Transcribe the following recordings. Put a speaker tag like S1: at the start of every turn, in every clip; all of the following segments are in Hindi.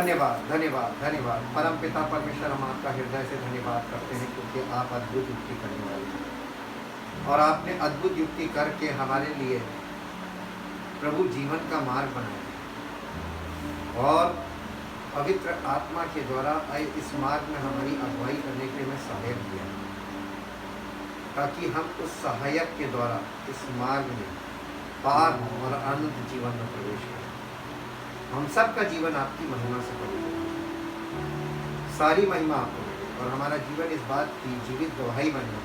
S1: धन्यवाद धन्यवाद धन्यवाद परम पिता परमेश्वर, हम आपका हृदय से धन्यवाद करते हैं क्योंकि आप अद्भुत युक्ति करने वाले हैं और आपने अद्भुत युक्ति करके हमारे लिए प्रभु जीवन का मार्ग बनाया और पवित्र आत्मा के द्वारा इस मार्ग में हमारी अगुवाई करने के लिए हमें सहायक दिया, ताकि हम उस सहायक के द्वारा इस मार्ग में पार और अनंत जीवन में प्रवेश करें। हम सबका जीवन आपकी महिमा से पवित्र, सारी महिमा आपको मिले और हमारा जीवन इस बात की जीवित गवाही बने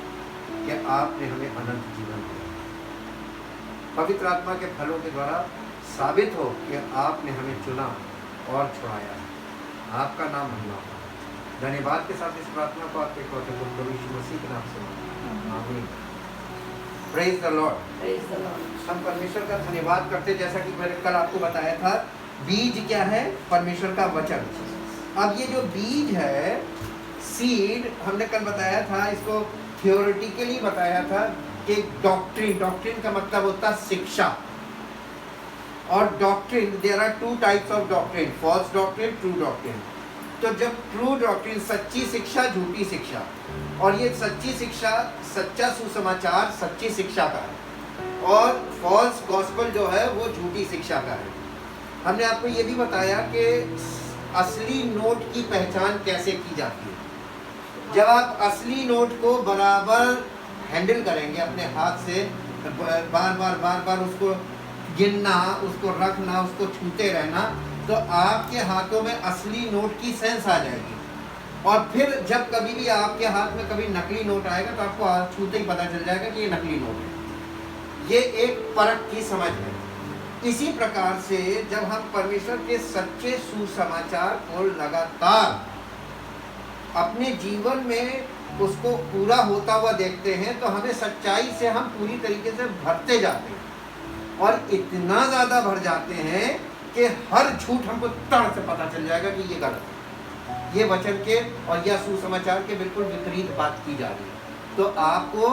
S1: कि आपने हमें अनंत जीवन दिया। पवित्र आत्मा के फलों के द्वारा साबित हो कि आपने हमें चुना और छुड़ाया। आपका नाम महिमा हो। धन्यवाद के साथ इस प्रार्थना को आपके प्रभु यीशु मसीह के नाम से आमीन। Praise the Lord. हम परमेश्वर का धन्यवाद करते, जैसा कि मैंने कल आपको बताया था, बीज क्या है? परमेश्वर का वचन। अब ये जो बीज है, सीड, हमने कल बताया था, इसको थियोरेटिकली बताया था कि डॉक्ट्रिन, डॉक्ट्रिन का मतलब होता है शिक्षा। और doctrine, there are two types of doctrine, false doctrine, true doctrine. तो जब ट्रू डॉक्ट्रिन, सच्ची शिक्षा, झूठी शिक्षा, और ये सच्ची शिक्षा, सच्चा सुसमाचार सच्ची शिक्षा का है और फॉल्स गॉस्पेल जो है वो झूठी शिक्षा का है। हमने आपको ये भी बताया कि असली नोट की पहचान कैसे की जाती है। जब आप असली नोट को बराबर हैंडल करेंगे अपने हाथ से, बार बार उसको गिनना, उसको रखना, उसको छूते रहना, तो आपके हाथों में असली नोट की सेंस आ जाएगी। और फिर जब कभी भी आपके हाथ में कभी नकली नोट आएगा तो आपको छूते ही पता चल जाएगा कि ये नकली नोट है। ये एक परख की समझ है। इसी प्रकार से जब हम परमेश्वर के सच्चे सुसमाचार को लगातार अपने जीवन में उसको पूरा होता हुआ देखते हैं तो हमें सच्चाई से हम पूरी तरीके से भरते जाते हैं और इतना ज़्यादा भर जाते हैं कि हर झूठ हमको तड़ से पता चल जाएगा कि ये गलत है, ये वचन के और या सुसमाचार के बिल्कुल विपरीत बात की जा रही है। तो आपको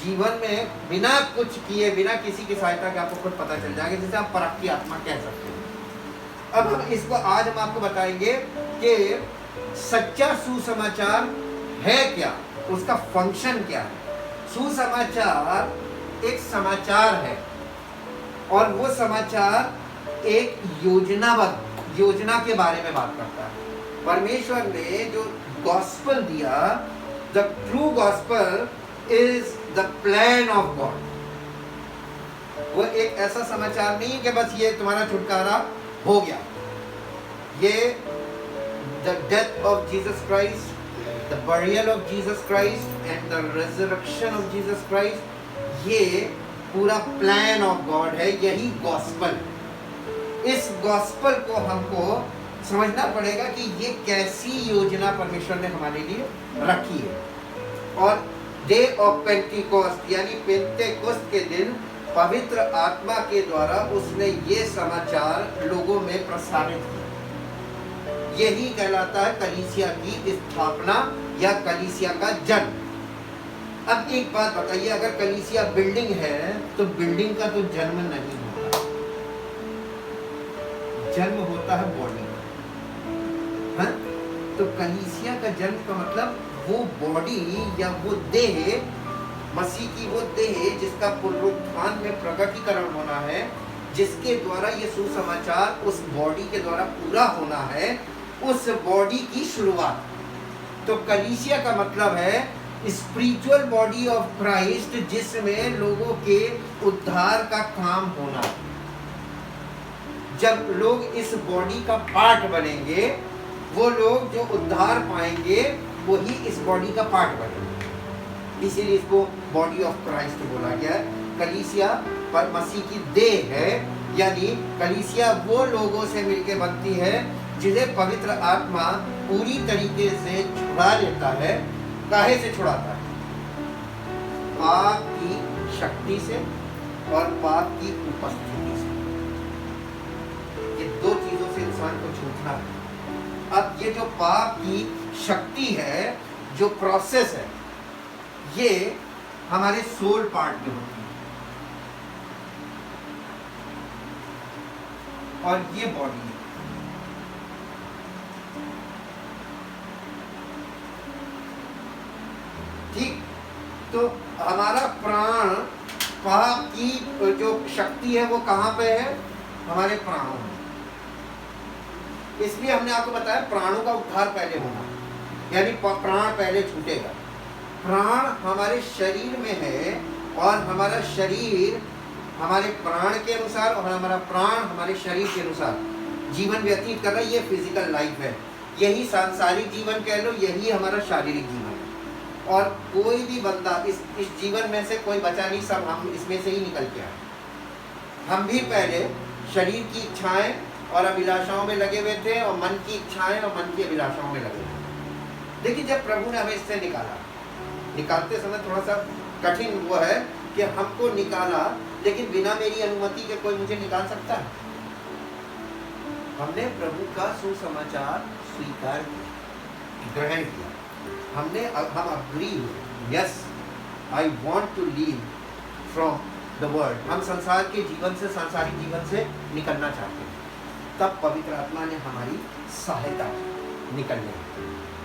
S1: जीवन में बिना कुछ किए, बिना किसी की सहायता के आपको खुद पता चल जाएगा, जिसे आप परख की आत्मा कह सकते हैं। अब हम इसको आज हम आपको बताएंगे कि सच्चा सुसमाचार है क्या, उसका फंक्शन क्या है। सुसमाचार एक समाचार है और वो समाचार एक योजना के बारे में बात करता है। परमेश्वर ने जो गॉस्पेल दिया, the true gospel is the plan of God. वो एक ऐसा समाचार नहीं है कि बस ये तुम्हारा छुटकारा हो गया। ये the death of Jesus Christ, the burial of Jesus Christ and the resurrection of Jesus Christ, ये पूरा प्लान ऑफ गॉड है। यही गॉस्पेल। इस गॉस्पेल को हमको समझना पड़ेगा कि ये कैसी योजना परमेश्वर ने हमारे लिए रखी है। और डे ऑफ पेंटिकोस्ट यानी पेंटेकोस्ट के दिन पवित्र आत्मा के द्वारा उसने ये समाचार लोगों में प्रसारित किया। यही कहलाता है कलीसिया की स्थापना या कलीसिया का जन्म। अब एक बात बताइए, अगर कलीसिया बिल्डिंग है तो बिल्डिंग का तो जन्म नहीं होता, जन्म होता है बॉडी का। तो कलीसिया का जन्म का मतलब वो बॉडी या वो देह, मसीह की वो देह जिसका पुनरुत्थान में प्रकटीकरण होना है, जिसके द्वारा ये सुसमाचार उस बॉडी के द्वारा पूरा होना है, उस बॉडी की शुरुआत। तो कलीसिया का मतलब है स्पिरिचुअल बॉडी ऑफ क्राइस्ट, जिसमें लोगों के उद्धार का काम होना। जब लोग इस बॉडी का पार्ट बनेंगे, वो लोग जो उद्धार पाएंगे वही इस बॉडी का पार्ट बनेंगे। इसीलिए इसको बॉडी ऑफ क्राइस्ट बोला गया है। कलीसिया पर मसीह की देह है, यानी कलीसिया वो लोगों से मिलकर बनती है जिन्हें पवित्र आत्मा पूरी तरीके से छुड़ा लेता है। काहे से छुड़ाता है? पाप की शक्ति से और पाप की उपस्थिति से। ये दो चीजों से इंसान को छूटना है। अब ये जो पाप की शक्ति है, जो प्रोसेस है, ये हमारे सोल पार्ट में होती है और ये बॉडी है। तो हमारा प्राण की जो शक्ति है वो कहाँ पे है? हमारे प्राणों में। इसलिए हमने आपको बताया प्राणों का उद्धार पहले होना, यानी प्राण पहले छूटेगा। प्राण हमारे शरीर में है और हमारा शरीर हमारे प्राण के अनुसार और हमारा प्राण हमारे शरीर के अनुसार जीवन व्यतीत कर रहा है। ये फिजिकल लाइफ है, यही सांसारिक जीवन कह लो, यही हमारा शारीरिक जीवन है। और कोई भी बंदा इस जीवन में से कोई बचा नहीं, सब हम इसमें से ही निकल के आए। हम भी पहले शरीर की इच्छाएं और अभिलाषाओं में लगे हुए थे और मन की इच्छाएं और मन की अभिलाषाओं में लगे हुए। लेकिन जब प्रभु ने हमें इससे निकाला, निकालते समय थोड़ा सा कठिन वो है कि हमको निकाला, लेकिन बिना मेरी अनुमति के कोई मुझे निकाल सकता है? हमने प्रभु का सुसमाचार स्वीकार किया, ग्रहण किया, हम अग्री हुए, yes I want to leave from the world. हम संसार के जीवन से, सांसारिक जीवन से निकलना चाहते हैं। तब पवित्र आत्मा ने हमारी सहायता निकलने में।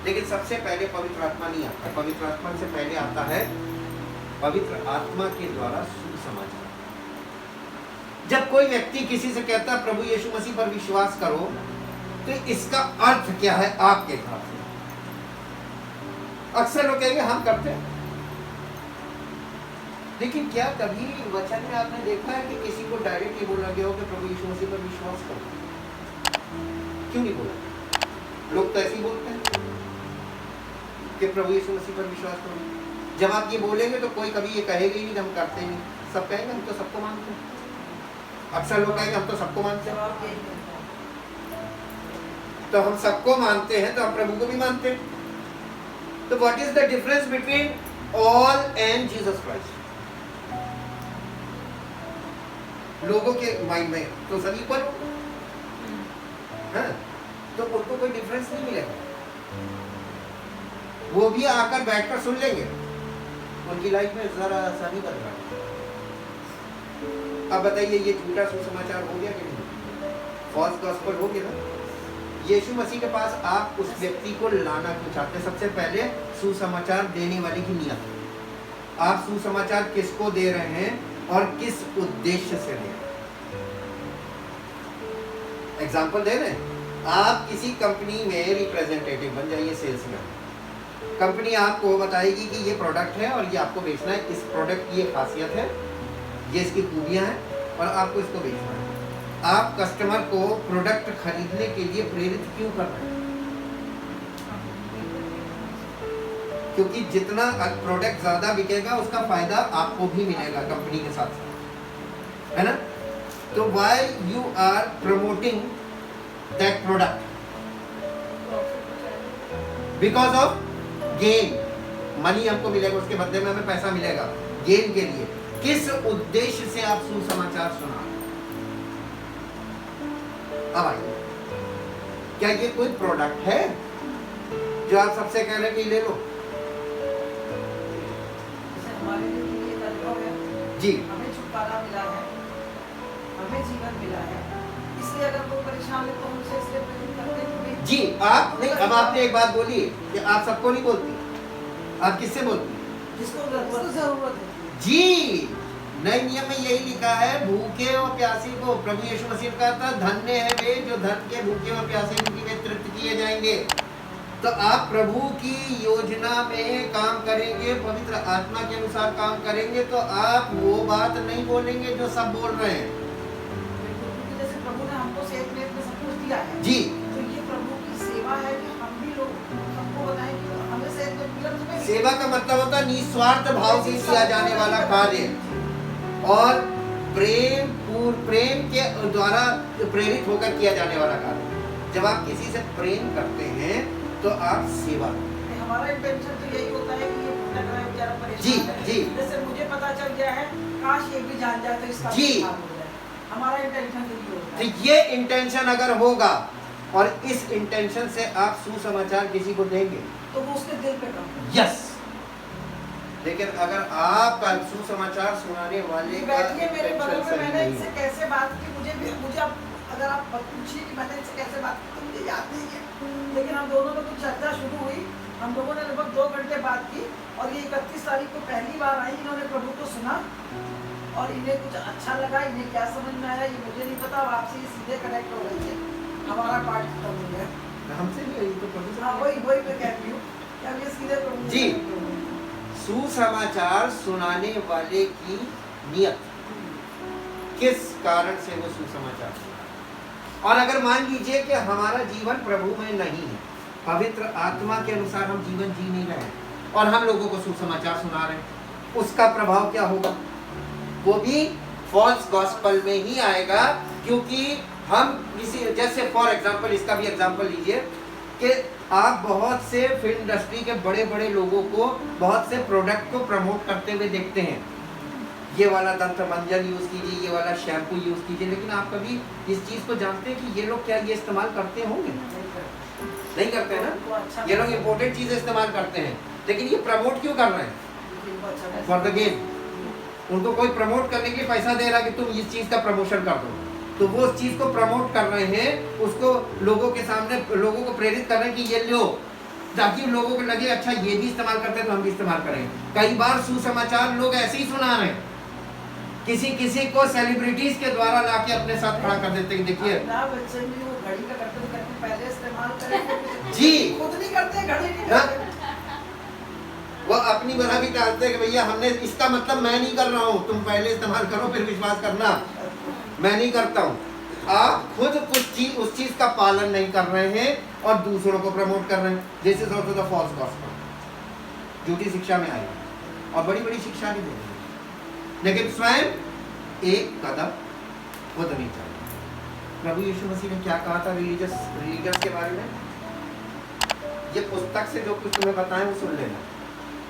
S1: लेकिन सबसे पहले पवित्र आत्मा नहीं आता, पवित्र आत्मा से पहले आता है पवित्र आत्मा के द्वारा सुसमाचार। जब कोई व्यक्ति किसी से कहता है प्रभु यीशु मसीह पर विश्वास करो, तो इसका अर्थ क्या है आपके हिसाब से? अक्सर लोग कहेंगे हम करते हैं, लेकिन क्या कभी वचन में आपने देखा है कि किसी को डायरेक्ट ये बोला गया हो कि प्रभु यीशु मसीह पर विश्वास करो? क्यों नहीं बोला? लोग तो ऐसे ही बोलते हैं कि प्रभु यीशु मसीह पर विश्वास करो। जब आप ये बोलेंगे तो कोई कभी ये कहेगा ही नहीं हम करते नहीं, सब कहेंगे हम तो सबको मानते हैं। अक्सर लोग कहेंगे हम तो सबको मानते हैं। तो हम सबको मानते हैं तो हम प्रभु को भी मानते हैं। तो what is the difference between all and Jesus Christ? लोगों के माइंड में तो सभी पर है, तो उनको कोई डिफरेंस नहीं मिलेगा। वो भी आकर बैठकर सुन लेंगे, उनकी लाइफ में जरा सा नहीं बदल रहा। अब बताइए ये झूठा सुसमाचार हो गया कि नहीं? फॉल्स गॉस्पेल हो गया ना? यीशु मसीह के पास आप उस व्यक्ति को लाना क्यों चाहते हैं? सबसे पहले सुसमाचार देने वाले की नियत। आप सुसमाचार किसको दे रहे हैं और किस उद्देश्य से दे रहे हैं? एग्जाम्पल दे रहे हैं, आप किसी कंपनी में रिप्रेजेंटेटिव बन जाइए, सेल्समैन। कंपनी आपको बताएगी कि ये प्रोडक्ट है और ये आपको बेचना है, इस प्रोडक्ट की ये खासियत है, ये इसकी खूबियां हैं और आपको इसको बेचना है। आप कस्टमर को प्रोडक्ट खरीदने के लिए प्रेरित क्यों कर रहे हैं? क्योंकि जितना प्रोडक्ट ज्यादा बिकेगा उसका फायदा आपको भी मिलेगा कंपनी के साथ साथ, है ना? तो why you are promoting that product? Because of gain, money हमको मिलेगा, उसके बदले में हमें पैसा मिलेगा, गेन के लिए। किस उद्देश्य से आप सुसमाचार सुना? अब आइए, क्या ये कोई प्रोडक्ट है जो आप सबसे कह रहे हैं कि ले लो?
S2: हमारे लिए ये अनुभव है
S1: जी,
S2: हमें छुटकारा मिला है, हमें जीवन मिला है, इसलिए अगर कोई परेशान है तो हमसे इसलिए प्रेरित करते हैं
S1: जी। आप नहीं, अब आपने एक बात बोली कि आप सबको नहीं बोलती, आप किससे बोलती?
S2: जिसको जरूरत है।
S1: जी, नए नियम में यही लिखा है, भूखे और प्यासे को, प्रभु यीशु मसीह का था, धन्य है वे जो धन के भूखे और प्यासे क्योंकि वे तृप्त किए जाएंगे। तो आप प्रभु की योजना में काम करेंगे, पवित्र आत्मा के अनुसार काम करेंगे, तो आप वो बात नहीं बोलेंगे जो सब बोल रहे हैं।
S2: क्योंकि जैसे प्रभु ने हमको सेहत में सब कुछ दिया है
S1: जी,
S2: तो ये प्रभु की सेवा है कि हम भी लोग सबको बताएं कि हमें सेहत में मिला, तुम्हें
S1: सेवा का मतलब होता है निस्वार्थ भाव से किया जाने वाला कार्य और प्रेम के द्वारा प्रेरित होकर किया जाने वाला कार्य। जब आप किसी से प्रेम करते हैं तो आप सेवा करते हैं।
S2: हमारा इंटेंशन तो यही होता है कि ये भटक रहा है बेचारा परेशान
S1: जी,
S2: है।
S1: जी।
S2: जैसे मुझे पता चल गया है, काश ये भी जान जाए तो इसका
S1: जी।
S2: भी काम हो जाए। हमारा इंटेंशन तो ये होता
S1: तो
S2: है।
S1: ये इंटेंशन अगर होगा और इस इंटेंशन से आप सुसमाचार किसी को देंगे
S2: तो वो उसके दिल पे काम होगा।
S1: यस। लेकिन अगर आपका सुसमाचार सुनाने वाले का
S2: बैठिए मेरे बगल
S1: इंटेंशन
S2: में,
S1: सही
S2: मैंने
S1: नहीं
S2: इनसे
S1: है,
S2: कैसे बात की, मुझे अब अगर आप पूछिए कि मैंने इनसे कैसे बात की तो मुझे याद नहीं है, लेकिन हम दोनों में कुछ चर्चा शुरू हुई, हम लोगों ने लगभग 2 घंटे बात की और ये 31 तारीख को पहली बार आई, इन्होंने प्रभु को सुना और इन्हें कुछ अच्छा लगा। इन्हें क्या समझ में आया ये मुझे नहीं पता, अब आपसे ये सीधे कनेक्ट हो गई है, हमारा पार्ट खत्म हो गया।
S1: हमसे भी यही तो प्रभु से-
S2: हाँ वही मैं कहती हूँ कि अब ये सीधे प्रभु से
S1: जी।
S2: connect हो गई।
S1: सुसमाचार सुनाने वाले की नियत, किस कारण से वो सुसमाचार सुना। और अगर मान लीजिए कि हमारा जीवन प्रभु में नहीं है, पवित्र आत्मा के अनुसार हम जीवन जी नहीं रहे हैं और हम लोगों को सुसमाचार सुना रहे हैं, उसका प्रभाव क्या होगा? वो भी फॉल्स गॉस्पल में ही आएगा। क्योंकि हम किसी, जैसे फॉर एग्जांपल, इसका भी एग्जांपल लीजिए कि आप बहुत से फिल्म इंडस्ट्री के बड़े बड़े लोगों को बहुत से प्रोडक्ट को प्रमोट करते हुए देखते हैं, ये वाला दंत मंजन यूज कीजिए, ये वाला शैम्पू यूज कीजिए, लेकिन आप कभी इस चीज को जानते हैं कि ये लोग क्या ये इस्तेमाल करते होंगे? नहीं करते हैं
S2: उनको
S1: ना।
S2: अच्छा
S1: ये लोग इम्पोर्टेड चीजें इस्तेमाल करते हैं, लेकिन ये प्रमोट क्यों कर रहे हैं?
S2: इनको अच्छा
S1: फॉर द गेम। उनको कोई प्रमोट करने के लिए पैसा दे रहा है कि तुम इस चीज का प्रमोशन कर दो, तो वो उस चीज को प्रमोट कर रहे हैं, उसको लोगों के सामने लोगों को प्रेरित कर रहे हैं कि ये लो, ताकि लोगों को लगे अच्छा ये भी इस्तेमाल करते हैं तो हम भी इस्तेमाल करेंगे। कई बार सुसमाचार लोग ऐसे ही सुना रहे हैं, किसी को सेलिब्रिटीज के द्वारा लाके अपने साथ खड़ा कर देते हैं। देखिए
S2: अमिताभ बच्चन भी वो घड़ी का करते पहले इस्तेमाल करें
S1: जी,
S2: खुद नहीं करते, घड़ी नहीं
S1: हाँ।
S2: करते।
S1: वो अपनी बना भी डालते हैं कि भैया हमने, इसका मतलब मैं नहीं कर रहा हूँ, तुम पहले इस्तेमाल करो फिर विश्वास करना, मैं नहीं करता हूँ। आप खुद उस चीज का पालन नहीं कर रहे हैं और दूसरों को प्रमोट कर रहे हैं। This is also the false gospel, झूठी शिक्षा में आएगा और बड़ी बड़ी शिक्षा भी देंगे, लेकिन स्वयं एक कदम खुद नहीं चलते। प्रभु यीशु मसीह ने क्या कहा था रिलीजियस के बारे में? ये पुस्तक से जो कुछ तुम्हें बताएं वो सुन लेना,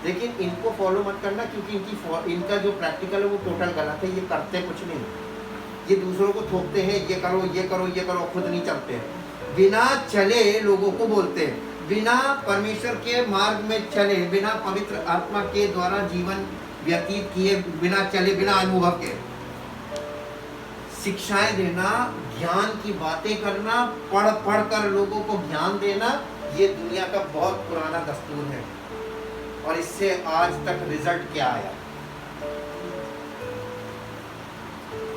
S1: लेकिन इनको फॉलो मत करना, क्योंकि इनका जो प्रैक्टिकल है वो टोटल गलत है। ये करते कुछ नहीं, ये दूसरों को थोपते हैं, ये करो ये करो ये करो, खुद नहीं चलते हैं। बिना चले लोगों को बोलते हैं, बिना परमेश्वर के मार्ग में चले, बिना पवित्र आत्मा के द्वारा जीवन व्यतीत किए, बिना चले, बिना अनुभव के शिक्षाएं देना, ज्ञान की बातें करना, पढ़ कर लोगों को ज्ञान देना, ये दुनिया का बहुत पुराना दस्तूर है। और इससे आज तक रिजल्ट क्या आया?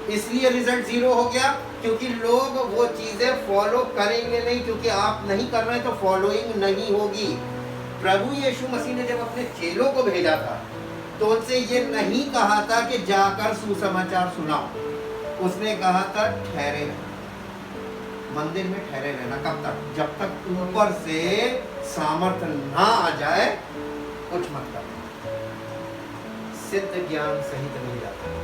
S1: इसलिए रिजल्ट जीरो हो गया, क्योंकि लोग वो चीजें फॉलो करेंगे नहीं, क्योंकि आप नहीं कर रहे तो फॉलोइंग नहीं होगी। प्रभु यीशु मसीह ने जब अपने चेलों को भेजा था तो उनसे ये नहीं कहा था कि जाकर सुसमाचार सुनाओ, उसने कहा था ठहरे रहना, मंदिर में ठहरे रहना। कब तक? जब तक ऊपर से सामर्थ्य ना आ जाए कुछ मत करना। सिद्ध ज्ञान सहित नहीं जाता।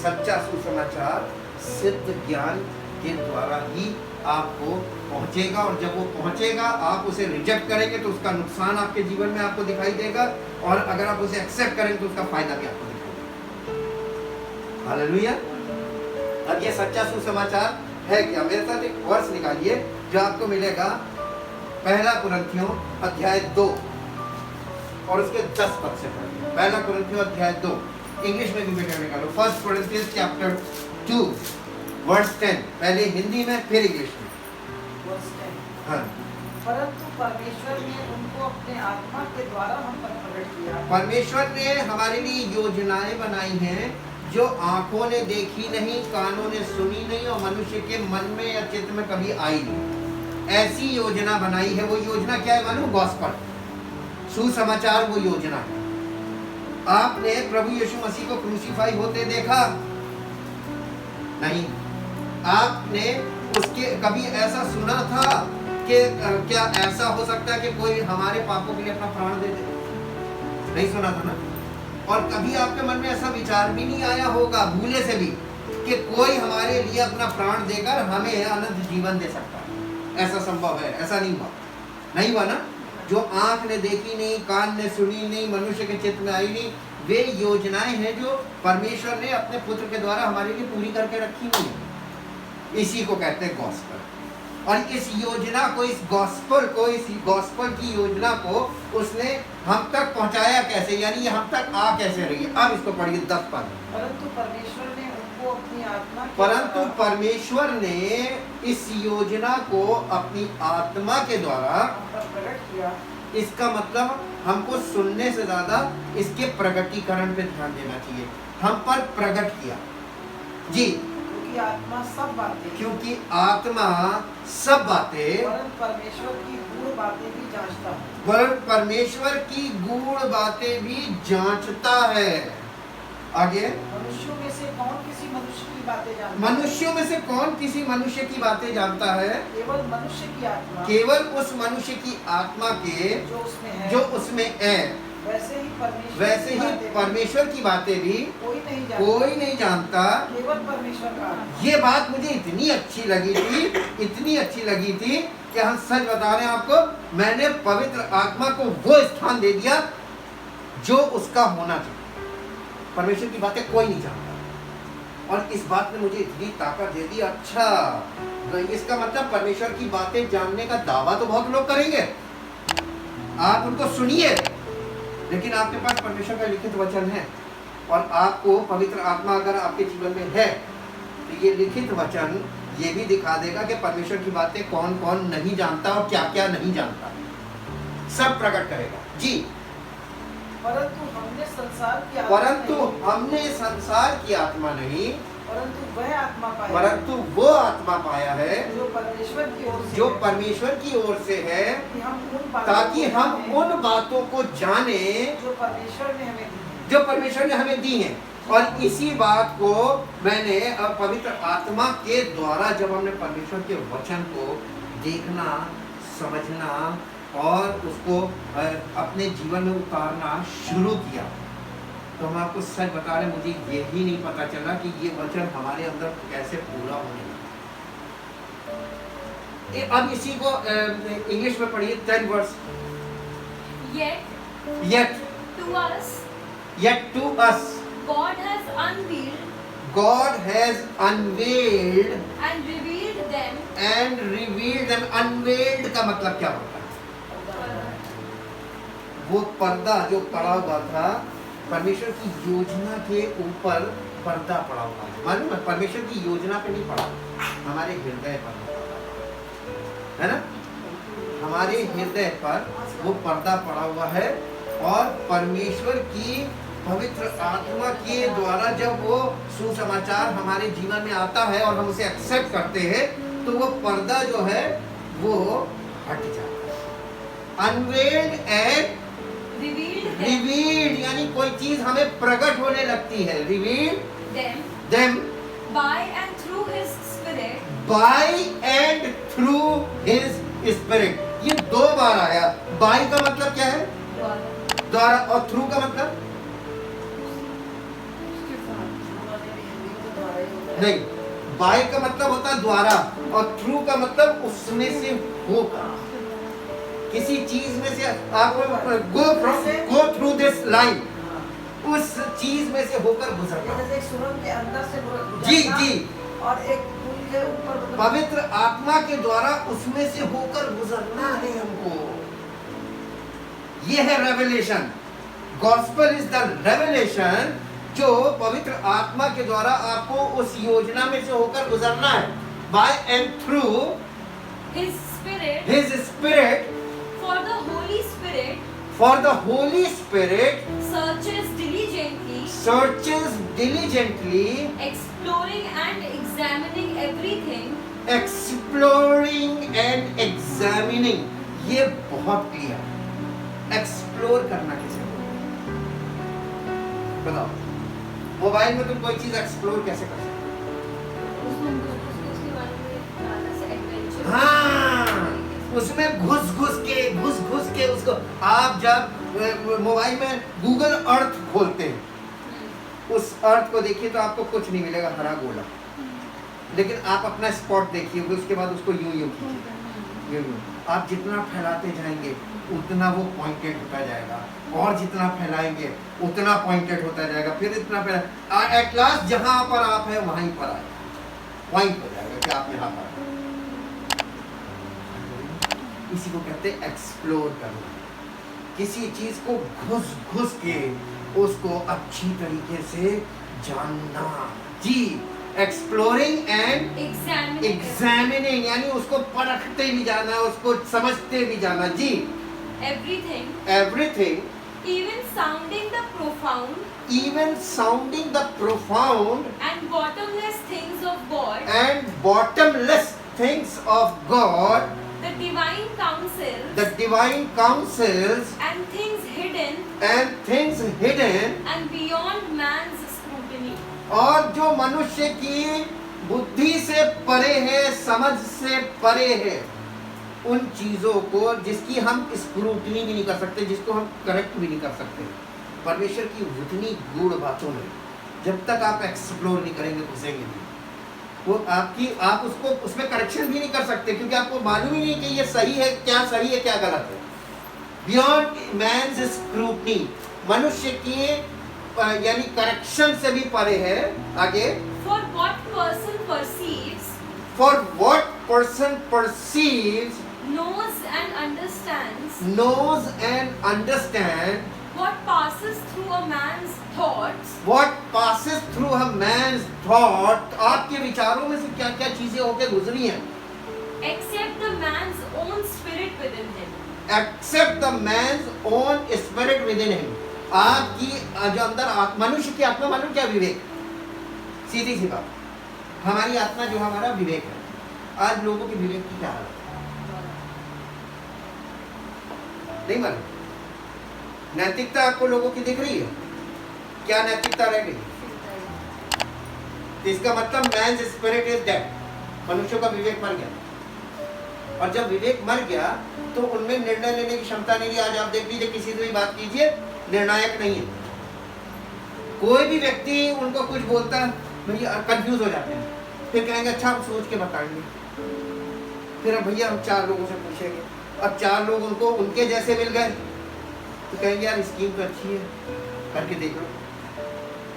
S1: सच्चा सुसमाचार सिद्ध ज्ञान के द्वारा ही आपको पहुंचेगा, और जब वो पहुंचेगा आप उसे रिजेक्ट करेंगे तो उसका नुकसान आपके जीवन में आपको दिखाई देगा, और अगर आप उसे एक्सेप्ट करेंगे तो उसका फायदा भी आपको दिखाई देगा। हालेलुया। अब ये सच्चा सुसमाचार है क्या? मेरे साथ एक वर्ष निकालिए जो आपको मिलेगा, पहला कुरिन्थियों अध्याय 2 और उसके 10 पद से पढ़िए। पहला कुरिन्थियों अध्याय 2, इंग्लिश में भी बेटा निकालो। फर्स्ट कोरिन्थियंस चैप्टर 2 वर्स 10, पहले हिंदी में फिर इंग्लिश में। हाँ।
S2: परंतु परमेश्वर ने उनको अपने आत्मा के द्वारा हम पर प्रकट किया।
S1: परमेश्वर ने हमारे लिए योजनाएं बनाई हैं जो आंखों ने देखी नहीं, कानों ने सुनी नहीं, और मनुष्य के मन में या चित्त में कभी आई नहीं। ऐसी योजना बनाई है। वो योजना क्या है मालूम? गॉस्पेल, सुसमाचार, वो योजना है। आपने प्रभु यीशु मसीह को क्रूसीफाई होते देखा नहीं? आपने उसके कभी ऐसा सुना था कि क्या ऐसा हो सकता है कि कोई हमारे पापों के लिए अपना प्राण दे दे? नहीं सुना था ना। और कभी आपके मन में ऐसा विचार भी नहीं आया होगा भूले से भी कि कोई हमारे लिए अपना प्राण देकर हमें अनंत जीवन दे सकता है। ऐसा संभव है? ऐसा नहीं हुआ, नहीं हुआ ना। जो आंख ने देखी नहीं, कान ने सुनी नहीं, मनुष्य के चित्त में आई नहीं, वे योजनाएं हैं जो परमेश्वर ने अपने पुत्र के द्वारा हमारे लिए पूरी करके रखी हुई है। इसी को कहते हैं गॉस्पेल। और इस योजना को, इस गॉस्पेल की योजना को उसने हम तक पहुंचाया कैसे? यानी ये हम तक आ कैसे रही है? अब इसको पढ़िए 10 पद।
S2: परंतु परमेश्वर ने उनको अपनी आत्मा के
S1: परंतु परमेश्वर ने इस योजना को अपनी आत्मा के द्वारा
S2: हम पर प्रकट किया।
S1: इसका मतलब हमको सुनने से ज्यादा इसके प्रगटीकरण पे ध्यान देना चाहिए। हम पर प्रकट किया जी,
S2: क्योंकि आत्मा सब बातें
S1: क्योंकि आत्मा सब बातें
S2: वरन परमेश्वर की गूढ़ बातें भी जांचता है।
S1: वरन परमेश्वर की गूढ़ बातें भी जांचता है। आगे,
S2: मनुष्यों में से कौन किसी मनुष्य की बातें जानता है?
S1: मनुष्यों में से कौन किसी मनुष्य की बातें जानता है?
S2: केवल मनुष्य की आत्मा,
S1: केवल उस मनुष्य की आत्मा के
S2: जो उसमें है,
S1: जो उसमें है।
S2: वैसे ही
S1: वैसे ही परमेश्वर की बातें भी
S2: कोई नहीं जानता,
S1: कोई नहीं जानता।
S2: केवल परमेश्वर का आत्मा।
S1: ये बात मुझे इतनी अच्छी लगी थी, इतनी अच्छी लगी थी कि हम सच बता रहे हैं आपको, मैंने पवित्र आत्मा को वो स्थान दे दिया जो उसका होना चाहिए। परमेश्वर की बातें कोई नहीं जानता, और इस बात ने मुझे इतनी ताकत दे दी। अच्छा, इसका मतलब परमेश्वर की बातें जानने का दावा तो बहुत लोग करेंगे, आप उनको सुनिए, लेकिन आपके पास परमेश्वर का लिखित वचन है, और आपको पवित्र आत्मा अगर आपके जीवन में है तो ये लिखित वचन ये भी दिखा देगा कि परमेश्वर की बातें कौन कौन नहीं जानता और क्या क्या नहीं जानता, सब प्रकट करेगा जी।
S2: परंतु हमने संसार की आत्मा
S1: परंतु
S2: नहीं,
S1: हमने संसार की आत्मा नहीं,
S2: परंतु वह आत्मा पाया,
S1: परंतु वो आत्मा पाया है
S2: जो परमेश्वर की ओर से
S1: जो
S2: है,
S1: परमेश्वर की ओर से है,
S2: कि हम उन बातों
S1: ताकि
S2: को
S1: हम
S2: जानें
S1: उन बातों को जाने
S2: जो परमेश्वर ने हमें दी है।
S1: जो परमेश्वर ने हमें दी हैं। और इसी बात को मैंने पवित्र आत्मा के द्वारा, जब हमने परमेश्वर के वचन को देखना, समझना और उसको अपने जीवन में उतारना शुरू किया, तो हम आपको सच बता रहे हैं, मुझे ये ही नहीं पता चला कि ये वचन हमारे अंदर कैसे पूरा होने लगा। अब इसी को इंग्लिश में पढ़िए 10 verse.
S3: Yet
S1: Yet to us
S3: God has unveiled
S1: God has unveiled
S3: and revealed them
S1: and revealed them. Unveiled का मतलब क्या होता है? वो पर्दा जो पड़ा हुआ था, परमेश्वर की योजना के ऊपर पर्दा पड़ा हुआ है। मालूम है, परमेश्वर की योजना पे नहीं पड़ा, हमारे हृदय पर पड़ा है ना, हमारे हृदय पर वो पर्दा पड़ा हुआ है। और परमेश्वर की पवित्र आत्मा के द्वारा जब वो सुसमाचार हमारे जीवन में आता है और हम उसे एक्सेप्ट करते हैं, तो वो पर्दा जो है वो हट जाता है। अनवेल्ड एंड रिवील्ड, यानी कोई चीज हमें प्रकट होने लगती है। Revealed them
S3: by and through His Spirit.
S1: By and through his spirit. ये 2 बार आया। बाय का मतलब क्या है? द्वारा। और थ्रू का मतलब नहीं, बाय का मतलब होता है द्वारा, और थ्रू का मतलब उसमें से होकर। किसी चीज में से आप गो थ्रू दिस लाइन, उस चीज में से होकर गुजरना।
S2: जैसे एक सुरंग के अंदर से गुजरना,
S1: जी जी,
S2: और एक पुल के ऊपर
S1: पवित्र आत्मा के द्वारा उसमें से होकर गुजरना है हमको। ये है revelation. Gospel is the revelation, जो पवित्र आत्मा के द्वारा आपको उस योजना में से होकर गुजरना है। By and through
S3: His Spirit.
S1: His Spirit,
S3: For the Holy Spirit
S1: for the Holy Spirit
S3: searches diligently,
S1: searches diligently,
S3: exploring and examining everything,
S1: exploring and examining. ये बहुत क्लियर। एक्सप्लोर करना किसे बताओ? मोबाइल में तुम कोई चीज एक्सप्लोर कैसे कर सकते
S3: उसके बारे में ज़्यादा से adventure.
S1: हो? हाँ, उसमें घुस घुस के उसको, आप जब मोबाइल में गूगल अर्थ खोलते हैं, उस अर्थ को देखिए तो आपको कुछ नहीं मिलेगा, हरा गोला। लेकिन आप अपना स्पॉट देखिए, उसके बाद उसको यूं यूं कीजिए, यूं यूं। आप जितना फैलाते जाएंगे उतना वो पॉइंटेड होता जाएगा, और जितना फैलाएंगे उतना पॉइंटेड होता जाएगा, फिर इतना फैला, एट लास्ट जहां पर आप हैं वहीं पर आए पॉइंट हो जाएगा कि आप यहाँ पर आए। इसी को कहते हैं एक्सप्लोर करना। किसी चीज को घुस घुस के उसको अच्छी तरीके से जानना जी। एक्सप्लोरिंग एंड
S3: examining
S1: एग्जामिनिंग, यानी उसको परखते भी जाना, उसको समझते भी जाना जी। everything,
S3: even sounding the profound
S1: even sounding the profound
S3: and bottomless things of God,
S1: and bottomless things of God,
S3: the divine counsels
S1: the divine counsels
S3: and things hidden and beyond man's scrutiny.
S1: और जो मनुष्य की बुद्धि से परे है, समझ से परे है, उन चीजों को जिसकी हम स्क्रूटनी भी नहीं कर सकते, जिसको हम करेक्ट भी नहीं कर सकते, परमेश्वर की उतनी गूढ़ बातों में जब तक आप एक्सप्लोर नहीं करेंगे घुसेंगे नहीं, वो आप उसको उसमें करेक्शन भी नहीं कर सकते, क्योंकि आपको मालूम ही नहीं कि ये सही है क्या गलत है। बियॉन्ड मैन्स स्क्रूटनी, मनुष्य की यानी करेक्शन से भी परे है। आगे,
S3: For what person perceives,
S1: for what person perceives,
S3: knows and understands what passes through a man's thoughts,
S1: what passes through a man's thought, आपके विचारों में से क्या क्या चीजें होकर गुजरी हैं,
S3: except the man's own spirit within him.
S1: except the man's own spirit within him, आपकी जो अंदर मनुष्य की आत्मा, मालूम क्या विवेक, सीधी सी बात, हमारी आत्मा जो हमारा विवेक है, आज लोगों के विवेक की क्या हालत है नहीं मालूम। नैतिकता आपको लोगों की दिख रही है, क्या नैतिकता रह गई, इसका मतलब मैन्स स्पिरिट इज डेड, मनुष्यों का विवेक मर गया, और जब विवेक मर गया तो उनमें निर्णय लेने की क्षमता नहीं है। आज आप देख लीजिए, किसी से भी बात कीजिए, निर्णायक नहीं है, कोई भी व्यक्ति उनको कुछ बोलता है, भैया कंफ्यूज हो जाते हैं, फिर कहेंगे अच्छा हम सोच के बताएंगे, फिर अब भैया हम 4 लोगों से पूछेंगे, अब 4 लोग उनको उनके जैसे मिल गए तो कहेंगे यार स्कीम तो अच्छी है, करके देख लो,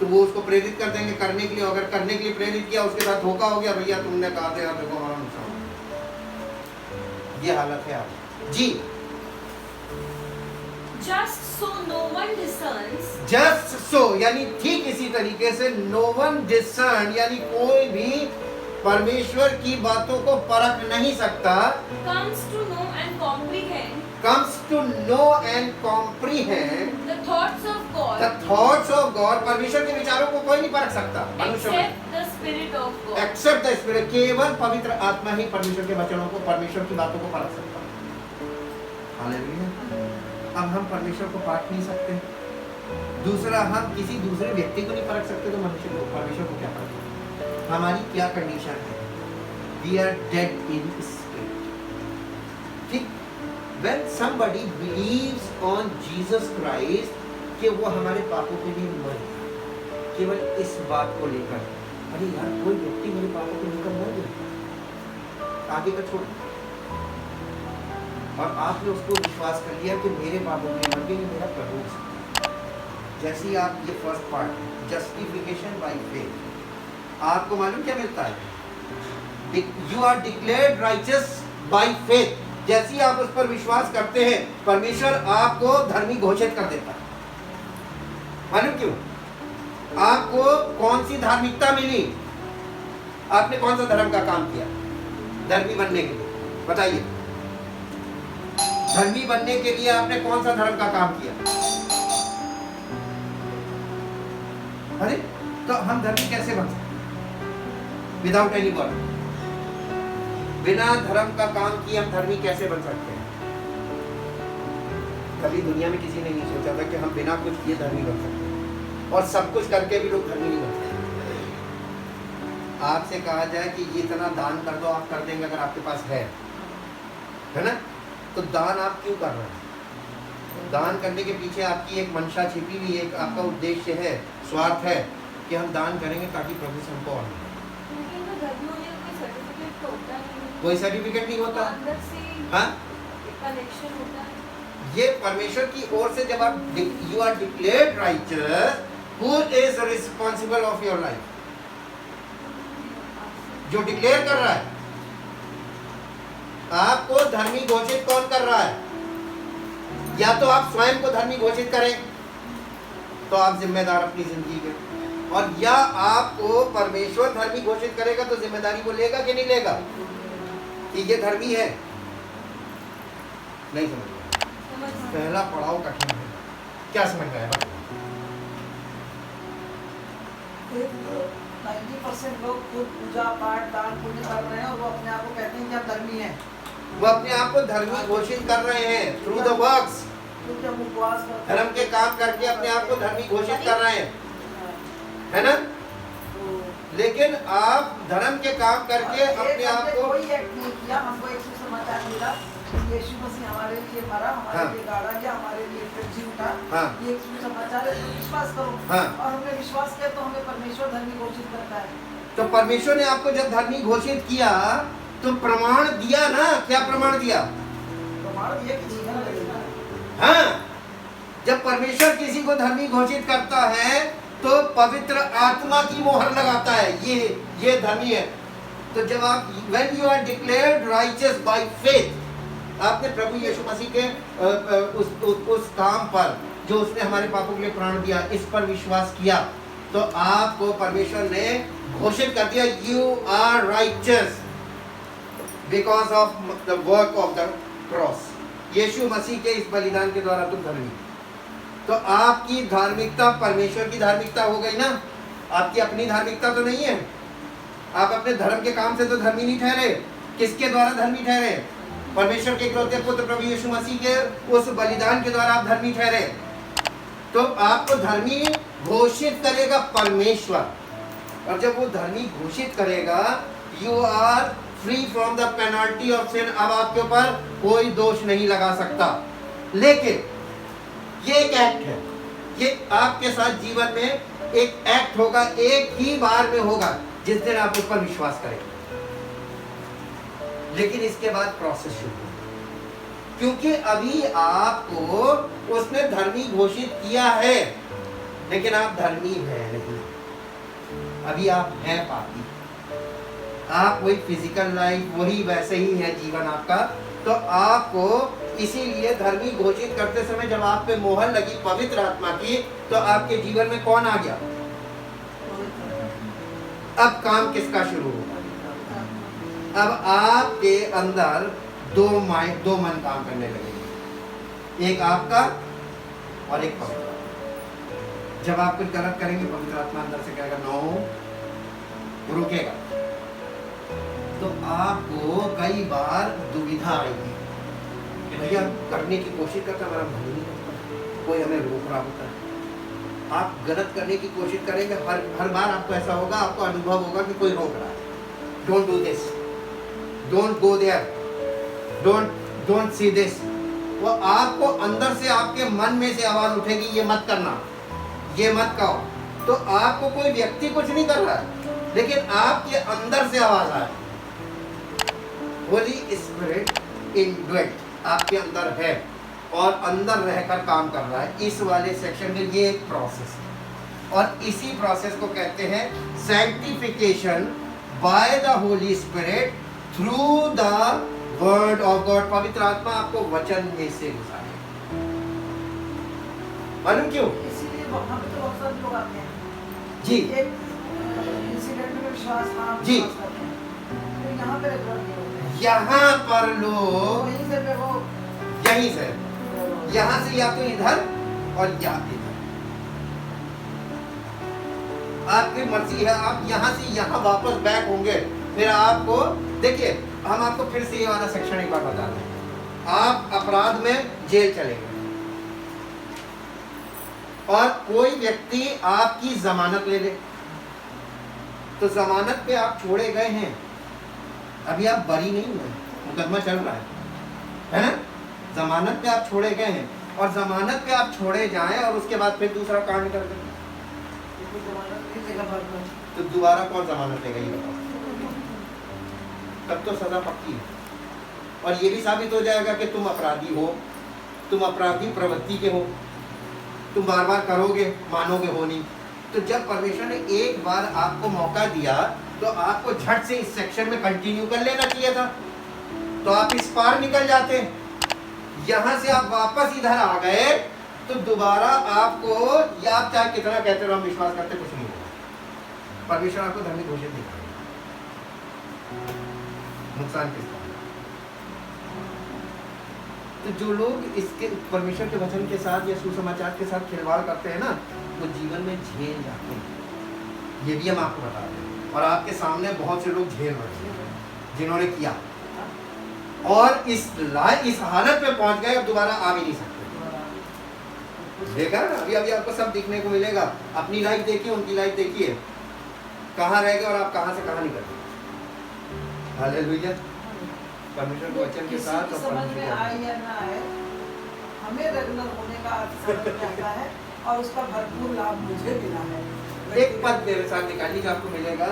S1: तो वो उसको प्रेरित कर देंगे करने के लिए, अगर करने के लिए प्रेरित किया उसके साथ धोखा हो गया, भैया तुमने कहा था यार देखो हमारा नुकसान, ये हालत है आप जी।
S3: Just so no one discerns,
S1: just so यानी ठीक इसी तरीके से, नो वन डिसर्न यानी कोई भी परमेश्वर की बातों को परख नहीं सकता,
S3: comes to know and comprehend
S1: comes to know and comprehend
S3: the thoughts of God,
S1: the thoughts of God, परमेश्वर के विचारों को कोई नहीं परख सकता मनुष्य में,
S3: except the Spirit of God.
S1: Except the Spirit, केवल पवित्र आत्मा ही परमेश्वर के वचनों को, परमेश्वर की बातों को परख सकता है। हालेलुया। अब हम परमेश्वर को परख नहीं सकते, दूसरा हम किसी दूसरे व्यक्ति को नहीं परख सकते, तो मनुष्य को, परमेश्वर को क्या परख, हमारी क्या कंडीशन है, we are dead in spirit. ठीक, when somebody believes on Jesus Christ कि वो हमारे पापों के लिए मर गया, केवल इस बात को लेकर, अरे यार कोई व्यक्ति मेरे पापों को लेकर मर गया, आगे का छोड़, और आपने उसको विश्वास कर लिया कि मेरे पापों के लिए मर गया, मेरा प्रभु है। जैसे ही आप ये first part, justification by faith, आपको मालूम क्या मिलता है, you are declared righteous by faith, जैसे ही आप उस पर विश्वास करते हैं, परमेश्वर आपको धर्मी घोषित कर देता है। मालूम क्यों? आपको कौन सी धार्मिकता मिली, आपने कौन सा धर्म का काम किया धर्मी बनने के लिए, बताइए, धर्मी बनने के लिए आपने कौन सा धर्म का काम किया? अरे तो हम धर्मी कैसे बन सकते, विदाउट एनी वर्क, बिना धर्म का काम किए हम धर्मी कैसे बन सकते हैं? कभी दुनिया में किसी ने नहीं सोचा था कि हम बिना कुछ किए धर्मी बन सकते हैं, और सब कुछ करके भी लोग धर्मी नहीं बन सकते। आपसे कहा जाए कि ये इतना दान कर दो, आप कर देंगे अगर आपके पास है ना, तो दान आप क्यों कर रहे हैं? दान करने के पीछे आपकी एक मंशा छिपी हुई, एक आपका उद्देश्य है, स्वार्थ है कि हम दान करेंगे ताकि प्रभु से हमको और कोई सर्टिफिकेट नहीं होता, हाँ,
S3: कनेक्शन होता है।
S1: ये परमेश्वर की ओर से जब आप you are declared righteous, who is responsible of your life, जो डिक्लेयर कर रहा है, आपको धर्मी घोषित कौन कर रहा है? या तो आप स्वयं को धर्मी घोषित करें तो आप जिम्मेदार अपनी जिंदगी के, और या आपको परमेश्वर धर्मी घोषित करेगा तो जिम्मेदारी वो लेगा कि नहीं लेगा कि ये धर्मी है? नहीं समझ पहला पड़ाव कठिन है। क्या समझ में आया?
S2: 90% लोग खुद पूजा पाठ दान पुण्य कर रहे हैं और वो अपने आप को कहते हैं कि हम धर्मी हैं,
S1: वो अपने आप को धर्मी घोषित कर रहे हैं थ्रू द वर्क्स,
S2: क्योंकि हम उपवास करते
S1: धर्म के काम करके अपने आप को धर्मी घोषित कर रहे हैं, है ना?
S2: तो
S1: लेकिन आप धर्म के काम करके अपने आप को
S2: कोई एक्ट नहीं किया। हमको एक सुसमाचार मिला कि यीशु मसीह हमारे लिए मरा, हमारे
S1: हाँ।
S2: लिए गाड़ा गया, हमारे लिए फिर जी उठा।
S1: हाँ।
S2: ये एक सुसमाचार है, तो विश्वास करो।
S1: हाँ।
S2: और हमने विश्वास किया तो हमें परमेश्वर धर्मी घोषित करता है।
S1: तो परमेश्वर ने आपको जब धर्मी घोषित किया तो प्रमाण दिया ना? क्या प्रमाण दिया?
S2: प्रमाण दिया कि जीवन लगेगा।
S1: हाँ, जब परमेश्वर किसी को धर्मी घोषित करता है तो पवित्र आत्मा की मोहर लगाता है, ये धर्मी है। तो जब आप when you are declared righteous by faith, आपने प्रभु यीशु मसीह के उस काम पर जो उसने हमारे पापों के लिए प्राण दिया, इस पर विश्वास किया, तो आपको परमेश्वर ने घोषित कर दिया you are righteous because of the work of the cross। यीशु मसीह के इस बलिदान के द्वारा तुम धर्मी। तो आपकी धार्मिकता परमेश्वर की धार्मिकता हो गई ना, आपकी अपनी धार्मिकता तो नहीं है। आप अपने धर्म के काम से तो धर्मी नहीं ठहरे। किसके द्वारा धर्मी ठहरे? परमेश्वर के इकलौते पुत्र प्रभु यीशु मसीह के उस बलिदान के द्वारा आप धर्मी ठहरे। तो आपको धर्मी घोषित करेगा परमेश्वर, और जब वो धर्मी घोषित करेगा, you are free from the penalty of sin. अब आपके ऊपर कोई दोष नहीं लगा सकता। लेकिन ये एक एक्ट है, ये आपके साथ जीवन में एक एक्ट होगा, एक ही बार में होगा जिस दिन आप उस पर विश्वास करेंगे। लेकिन इसके बाद प्रोसेस शुरू होगा, क्योंकि अभी आपको उसने धर्मी घोषित किया है, लेकिन आप धर्मी हैं नहीं। अभी आप हैं पापी, आप वही फिजिकल लाइफ वही वैसे ही है जीवन आपका। तो आपको इसीलिए धर्मी घोषित करते समय जब आप पे मोहर लगी पवित्र आत्मा की, तो आपके जीवन में कौन आ गया? अब काम किसका शुरू होगा? अब आपके अंदर दो मन काम करने लगेंगे, एक आपका और एक पवित्र आत्मा। जब आप कुछ गलत करेंगे, पवित्र आत्मा अंदर से कहेगा नो, रुकेगा। तो आपको कई बार दुविधा आएगी कि भैया करने की कोशिश करता, हमारा मन नहीं करता, कोई हमें रोक रहा होता है। आप गलत करने की कोशिश करेंगे, हर बार आपको ऐसा होगा, आपको अनुभव होगा कि कोई रोक रहा है। Don't do this, don't go there, don't see this. वो आपको अंदर से, आपके मन में से आवाज उठेगी, ये मत करना, ये मत कहो। तो आपको कोई व्यक्ति कुछ नहीं कर रहा है, लेकिन आपके अंदर से आवाज आए। होली स्पिरिट इनडवेल्ट आपके अंदर है और अंदर रहकर काम कर रहा है। इस वाले सेक्शन में ये एक प्रोसेस है, और इसी प्रोसेस को कहते हैं sanctification by the Holy Spirit through the word of God. पवित्र आत्मा आपको वचन में से गुजारे। मालूम क्यों?
S2: इसीलिए वहाँ पे तो बहुत सारे लोग आते हैं
S1: जी,
S2: एक इंसिडेंट में विश्वास
S1: जी।
S2: करते हैं, तो यहाँ पे रेगुलर नहीं होते हैं।
S1: यहाँ पर लोग
S2: वहीं से पे वो
S1: यहीं से, यहाँ से या तो इधर और या इधर, आपकी मर्जी है। आप यहाँ से यहाँ वापस बैक होंगे, फिर आपको देखिए, हम आपको फिर से ये वाला सेक्शन एक बार बता रहे हैं। आप अपराध में जेल चलेंगे, और कोई व्यक्ति आपकी जमानत ले ले, तो जमानत पे आप छोड़े गए हैं, अभी आप बरी नहीं हुए, मुकदमा चल रहा है ना? जमानत पे आप छोड़े गए हैं, और जमानत पे आप छोड़े जाएं और उसके बाद फिर दूसरा कांड कर दें, तो दोबारा कौन जमानत लेगा? ये बताओ। तब तो सजा पक्की है, और ये भी साबित हो जाएगा कि तुम अपराधी हो, तुम अपराधी प्रवृत्ति के हो, तुम बार बार करोगे, मानोगे हो नहीं। तो जब परमेश्वर ने एक बार आपको मौका दिया, तो आपको झट से इस सेक्शन में कंटिन्यू कर लेना चाहिए था, तो आप इस पार निकल जाते। यहाँ से आप वापस इधर आ गए, तो दोबारा आपको, या आप चाहे कितना कहते रहो हम विश्वास करते, कुछ नहीं होगा। परमेश्वर आपको धर्मी घोषित नहीं करेगा। नुकसान किसका? तो जो लोग इसके परमेश्वर के वचन के साथ या सुसमाचार के साथ खिलवाड़ करते हैं ना, वो जीवन में झेल जाते हैं। ये भी हम आपको बता रहे हैं, और आपके सामने बहुत से लोग झेल रहे हैं जिन्होंने किया, और इस हालत में पहुंच गए, अब दोबारा आ भी नहीं सकते। देखा ना, अभी अभी आपको सब दिखने को मिलेगा। अपनी लाइफ देखिए, उनकी लाइफ देखिए, कहाँ रह गए और आप कहाँ से कहाँ निकल गए। हालेलुया। परमेश्वर के वचन के साथ
S2: किसी की समझ में आए या ना आए, हमें रेगुलर होने का अर्थ समझ में आता है, और उसका भरपूर लाभ मुझे मिला है।
S1: एक पद मेरे साथ निकालिए जो आपको मिलेगा,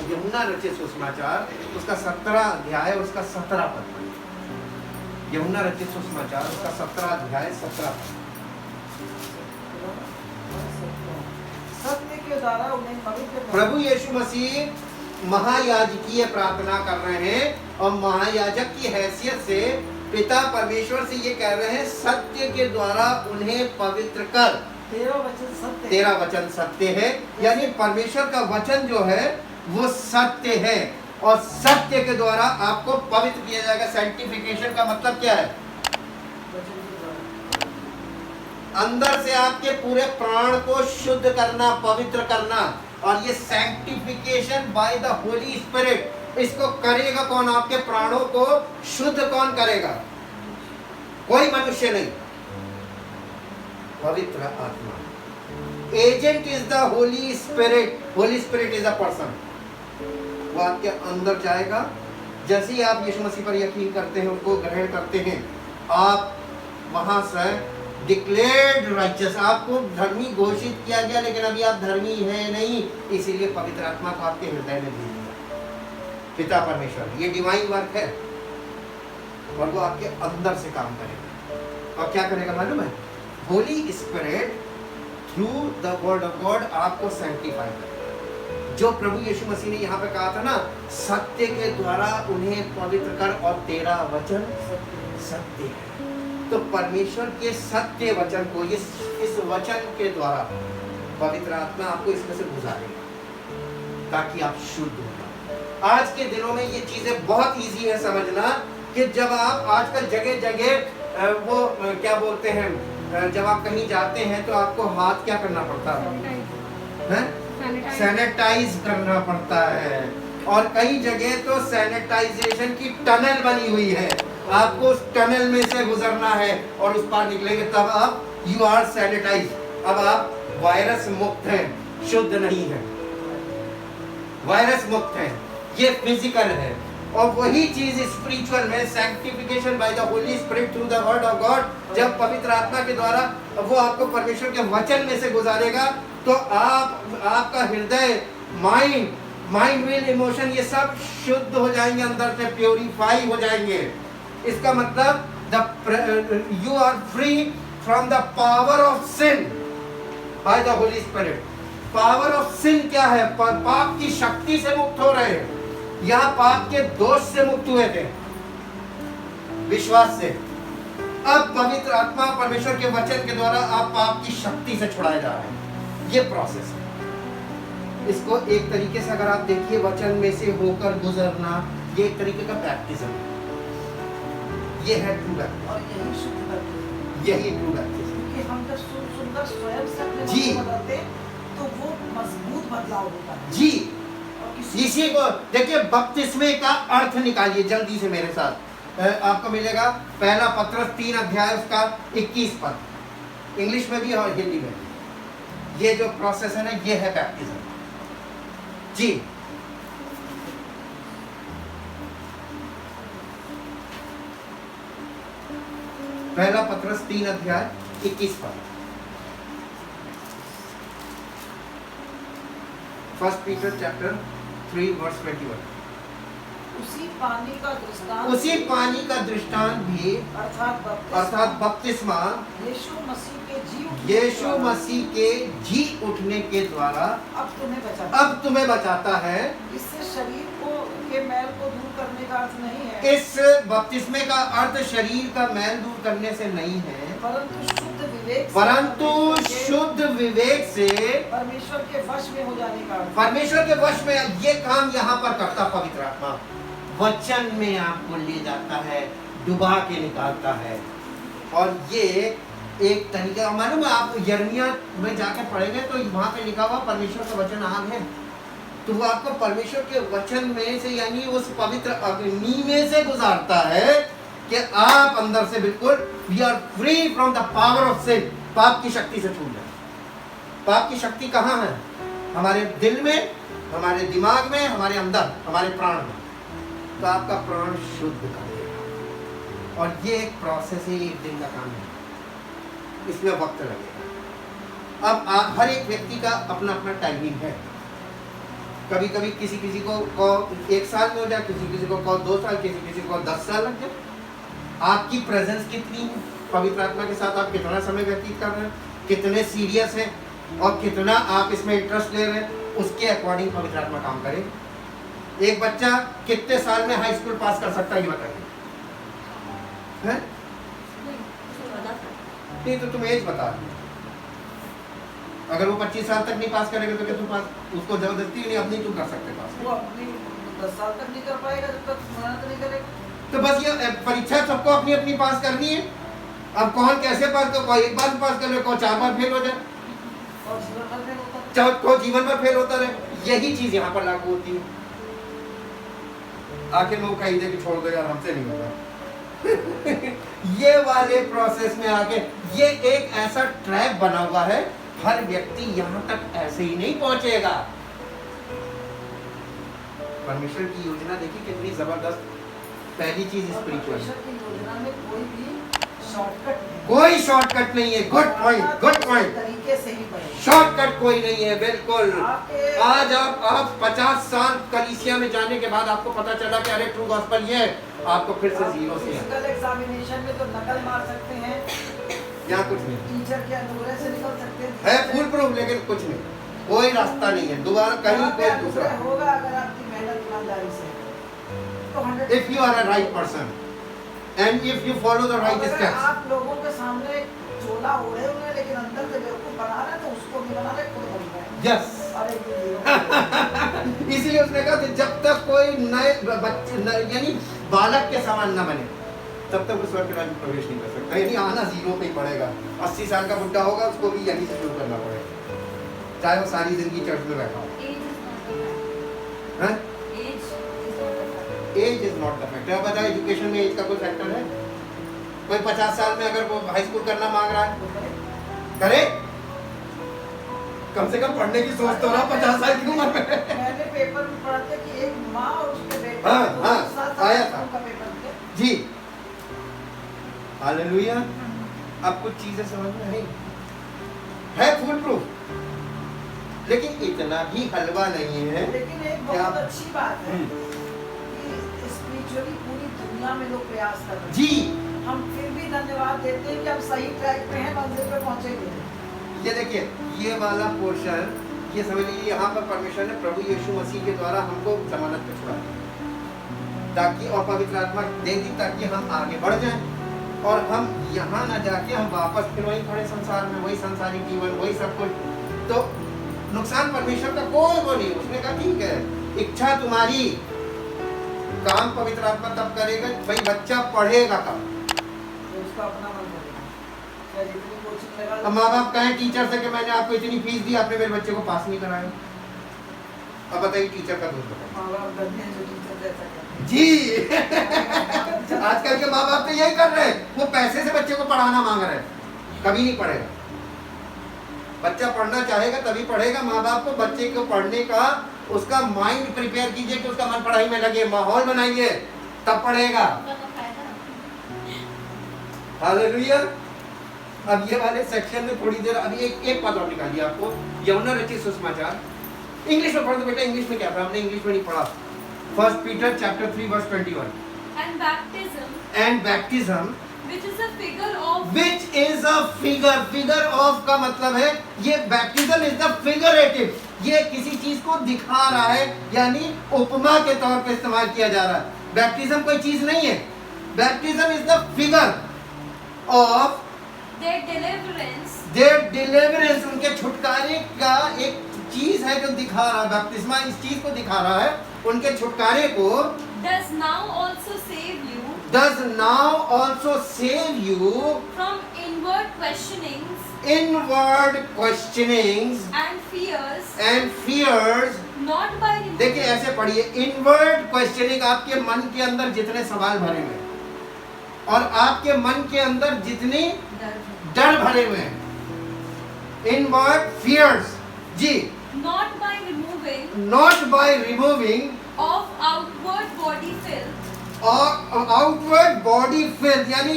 S1: यूहन्ना रचित सुसमाचार, उसका 17 अध्याय, उसका 17 पद। यूहन्ना रचित सुसमाचार, उसका 17 अध्याय 17 पद।
S2: सत्य के द्वारा उन्हें पवित्र
S1: प्रभु यीशु मसीह महायाजकीय प्रार्थना कर रहे हैं, और महायाजक की हैसियत से पिता परमेश्वर से ये कह रहे हैं, सत्य के द्वारा उन्हें पवित्र कर।
S2: तेरा वचन सत्य है।
S1: तेरा वचन सत्य है, यानी परमेश्वर का वचन जो है वो सत्य है, और सत्य के द्वारा आपको पवित्र किया जाएगा। सैंक्टिफिकेशन का मतलब क्या है? अंदर से आपके पूरे प्राण को शुद्ध करना, पवित्र करना। और ये sanctification by the Holy spirit, इसको करेगा कौन? आपके प्राणों को शुद्ध कौन करेगा? कोई मनुष्य नहीं, पवित्र आत्मा। Agent is the Holy spirit. Holi spirit is a person. वो आपके अंदर जाएगा। जैसे ही आप यीशु मसीह पर यकीन करते हैं, उनको ग्रहण करते हैं, आप वहां से डिक्लेयर्ड राइचियस, आपको धर्मी घोषित किया गया, लेकिन अभी आप धर्मी हैं नहीं, इसीलिए पवित्र आत्मा को आपके हृदय में भेज दिया पिता परमेश्वर। ये डिवाइन वर्क है, और वो आपके अंदर से काम करेगा। और क्या करेगा मालूम है? Holi Spirit through the word of God आपको सैंक्टिफाई करेगा। जो प्रभु यीशु मसीह ने यहाँ पे कहा था ना, सत्य के द्वारा उन्हें पवित्र कर, और तेरा वचन सत्य है। तो परमेश्वर के सत्य वचन को, इस वचन के द्वारा पवित्र आत्मा आपको इसमें से गुजारेगा, ताकि आप शुद्ध हो जाओ। आज के दिनों में ये चीजें बहुत इजी है समझना, कि जब आप आजकल जगह जगह वो क्या बोलते हैं, जब आप कहीं जाते हैं तो आपको हाथ क्या करना पड़ता है? सैनिटाइज करना पड़ता है। और कई जगह तो सैनिटाइजेशन की टनल बनी हुई है, आपको उस टनल में से गुजरना है, और उस पार निकलेंगे तब आप यू आर सैनिटाइज। अब आप वायरस मुक्त हैं, शुद्ध नहीं है, वायरस मुक्त है। ये फिजिकल है। और वही चीज स्पिरिचुअल में, sanctification by the Holy Spirit through the word of God, जब पवित्र आत्मा के द्वारा वो आपको परमेश्वर के वचन में से गुजारेगा, तो आपका हृदय, माइंड विल, इमोशन, ये सब शुद्ध हो जाएंगे, अंदर से प्योरीफाई हो जाएंगे। इसका मतलब you are free from the power of sin by the Holy Spirit. Power of sin क्या है? पाप की शक्ति से मुक्त हो रहे हैं। यहाँ पाप के दोष से मुक्त हुए थे विश्वास से। अब पवित्र आत्मा परमेश्वर के वचन के द्वारा आप पाप की शक्ति से छुड़ाए जा रहे हैं। ये प्रोसेस है। इसको एक तरीके से अगर आप देखिए, वचन में से होकर गुजरना, ये एक तरीके का बैप्टिज्म है। ये है ट्रू बैप्टिज्म,
S2: और यही शुद्ध बैप्टिज्म,
S1: यही ट्रू बैप्टिज्म।
S2: क्योंकि हम जब सुंदर स्वयं से अपने
S1: जी।
S2: मन को बदलते हैं, तो वो मजबूत बदलाव होता है।
S1: जी,
S2: और किसी
S1: इसी को देखिए, बपतिस्मे का अर्थ निकालिए जल्दी से मेरे साथ। आपको मिलेगा पहला पत्रस 3 अध्याय, उसका 21 पद, इंग्लिश में भी और हिंदी में। ये जो प्रोसेस है ना, ये है बैप्टिज्म। जी, पहला पत्रस 3 अध्याय 21 पद। First Peter chapter 3 verse 21।
S2: उसी पानी का दृष्टांत,
S1: उसी पानी का दृष्टांत भी, अर्थात बपतिस्मा
S2: यीशु मसीह के जी
S1: यीशु मसीह के जी उठने के द्वारा अब तुम्हें बचाता है।
S2: इससे शरीर के मैल को दूर करने का अर्थ नहीं है।
S1: इस बपतिस्मे का अर्थ शरीर का मैल दूर करने से नहीं है, परंतु शुद्ध विवेक से
S2: परमेश्वर के वश में हो जाने का अर्थ।
S1: परमेश्वर के वश में ये काम यहाँ पर करता पवित्र आत्मा। वचन में आपको ले जाता है, डुबा के निकालता है, और ये एक तरीका, मालूम है आप यर्मिया में जाके पढ़ेंगे तो वहां पे लिखा हुआ परमेश्वर का वचन आग है, तो वो आपको परमेश्वर के वचन में से यानी उस पवित्र अग्नि में से गुजारता है कि आप अंदर से बिल्कुल we are free from the power of sin, पाप की शक्ति से छूट जाए। पाप की शक्ति कहाँ है? हमारे दिल में, हमारे दिमाग में, हमारे अंदर, हमारे प्राण में। तो आपका प्राण शुद्ध कर देगा और ये एक प्रोसेस है, एक दिन का काम है, इसमें वक्त लगेगा। अब हर एक व्यक्ति का अपना अपना टाइमिंग है, कभी कभी किसी किसी को 1 साल में हो जाए, किसी किसी को 2 साल, किसी किसी को 10 साल लग जाए। आपकी प्रेजेंस कितनी है पवित्र आत्मा के साथ, आप कितना समय व्यतीत कर रहे हैं, कितने सीरियस हैं और कितना आप इसमें इंटरेस्ट ले रहे हैं, उसके अकॉर्डिंग पवित्र आत्मा काम करे। एक बच्चा कितने साल में हाई स्कूल पास कर सकता है ये बताइए? हैं? नहीं तो तुम एज बता, अगर वो 25 साल तक नहीं पास करेगा तो क्या तुम पास, उसको जबरदस्ती नहीं, अब नहीं तुम कर सकते पास।
S2: वो अपनी 10 साल तक नहीं कर पाएगा जब तक मेहनत नहीं करेगा।
S1: तो बस ये परीक्षा सबको अपनी अपनी पास करनी है। अब कौन कैसे पास कर, कोई 1 बार पास कर ले, कोई 4 बार फेल हो जाए,
S2: और जीवन भर में होता है।
S1: चाहे कोई जीवन भर फेल होता रहे। यही चीज यहाँ पर लागू होती है। आखिर में वो कहीं दे कि छोड़ दो यार, हमसे नहीं होगा। ये वाले प्रोसेस में आके ये एक ऐसा ट्रैप बना हुआ है, हर व्यक्ति यहाँ तक ऐसे ही नहीं पहुंचेगा। परमेश्वर की योजना देखिए कितनी जबरदस्त। पहली चीज स्पिरिचुअल,
S2: परमेश्वर की योजना में कोई भी शॉर्टकट नहीं,
S1: कोई शॉर्टकट नहीं है। Good point, good point.
S2: तरीके से ही बढ़े।
S1: शॉर्टकट कोई नहीं है, बिल्कुल।
S2: आपके-
S1: आज आप 50 साल कलीसिया में जाने के बाद आपको पता चला कि अरे ट्रू गॉस्पेल ये है, आपको फिर से जीरो से है।
S2: फिजिकल एग्जामिनेशन में तो नकल मार सकते हैं,
S1: यहाँ कुछ नहीं
S2: टीचर के अधूरे से निकल सकते हैं,
S1: है, फुल प्रूफ, लेकिन कुछ नहीं, कोई रास्ता नहीं है दोबारा कहीं
S2: यहाँ पे
S1: कोई दूसरा।
S2: अधूरे होगा अगर आपकी मेहनत ईमानदारी से तो 100।
S1: If you are a right person and if you follow the right
S2: अगर
S1: steps,
S2: आप लोगों के सामने चोला ओढ़े हुए हैं लेकिन अंदर से बेवकूफ बना रहे हैं तो उसको भी बना रहे, खुद बन रहे हैं।
S1: yes।
S2: अरे ये
S1: इसीलिए उसने कहा कि जब तक कोई नए बच्चे यानी बालक के समान न बने तब तक वो स्वर्ग के राज्य में प्रवेश नहीं कर सकता। यानी आना जीरो पे ही पड़ेगा। 80 साल का बुढ़ा होगा उसको भी यहीं से शुरू करना पड़ेगा, चाहे वो सारी जिंदगी चर्च में बैठा हो। हैं? Age is not the factor. अब बताओ एजुकेशन में एज का कोई फैक्टर है? कोई 50 साल में अगर वो हाई स्कूल करना मांग रहा है, करे? कम से कम पढ़ने की सोच तो रहा 50 साल की उम्र में।
S2: मैंने पेपर में पढ़ा था कि एक माँ और उसके बेटे
S1: हाँ,
S2: को
S1: हाँ,
S2: 7 साल
S1: आया
S2: का
S1: था।
S2: उनका पेपर थे।
S1: जी, हालेलुया। अब कुछ चीजें समझ में आई है, फुल प्रूफ, लेकिन इतना भी हलवा नहीं है।
S2: लेकिन एक
S1: क्या?
S2: बहुत अच्छी बात है कि स्पिरिचुअली पूरी दुनिया में लोग प्रयास कर रहे हैं।
S1: जी,
S2: हम फिर भी धन्यवाद देते हैं कि हम सही ट्रैक पे हैं, मंजिल पे पहुंचेंगे।
S1: ये देखिए ये वाला पोर्शन, ये समझ लीजिए यहाँ पर परमेश्वर ने प्रभु यीशु मसीह के द्वारा हमको जमानत पे छुड़ाया ताकि, और पवित्र आत्मा दे दी ताकि हम आगे बढ़ जाएं और हम यहाँ ना जाके हम वापस फिर वही थोड़े संसार में, वही संसारिक जीवन, वही सब कुछ। तो नुकसान परमेश्वर का कोई वो नहीं। उसने कहा ठीक है, इच्छा तुम्हारी, काम पवित्र आत्मा तब करेगा भाई बच्चा पढ़ेगा कब।
S2: तो उसका अपना मन करेगा। चाहे जितनी कोचिंग लगा
S1: अब माँ बाप कहें टीचर से कि मैंने आपको इतनी फीस दी, आपने मेरे बच्चे को पास नहीं कराया, अब बताइए टीचर का दोष बताओ।
S2: माँ बाप गंदे हैं जो टीचर जैसा करते हैं।
S1: जी आजकल के माँ बाप तो यही कर रहे हैं, वो पैसे से बच्चे को पढ़ाना मांग रहे हैं, कभी नहीं पढ़ेगा। बच्चा पढ़ना चाहेगा तभी पढ़ेगा। माँ बाप को बच्चे को पढ़ने का, उसका माइंड प्रिपेयर कीजिए कि उसका मन पढ़ाई में लगे, माहौल बनाइए, तब पढ़ेगा। हालेलुया। अब ये वाले सेक्शन में थोड़ी देर अभी एक बात और निकालिए आपको, यमुना रचित सुसमाचार। इंग्लिश में पढ़ दो बेटा, इंग्लिश में क्या था, हमने इंग्लिश में नहीं पढ़ा। 1 Peter chapter 3 verse 21।
S3: And baptism,
S1: which is a figure of का मतलब है ये baptism is the figurative, ये किसी चीज को दिखा रहा है, यानी उपमा के तौर पे इस्तेमाल किया जा रहा है। बैप्टिज्म कोई चीज नहीं है, baptism is the figure of
S3: their
S1: deliverance, उनके छुटकारे का एक चीज है जो दिखा रहा है। बैप्टिस्मा इस चीज को दिखा रहा है, उनके छुटकारे को।
S3: does now also save you,
S1: does now also save you
S3: from inward questionings
S1: inward questionings
S3: and fears,
S1: and fears.
S3: not by removing
S1: देखिए ऐसे पढ़िए, इनवर्ड क्वेश्चनिंग, आपके मन के अंदर जितने सवाल भरे हुए हैं और आपके मन के अंदर जितने डर भरे हुए हैं, इनवर्ड फियर्स जी,
S3: not by removing
S1: not by removing
S3: of outward body filth
S1: और आउटवर्ड बॉडी फिल्थ, यानी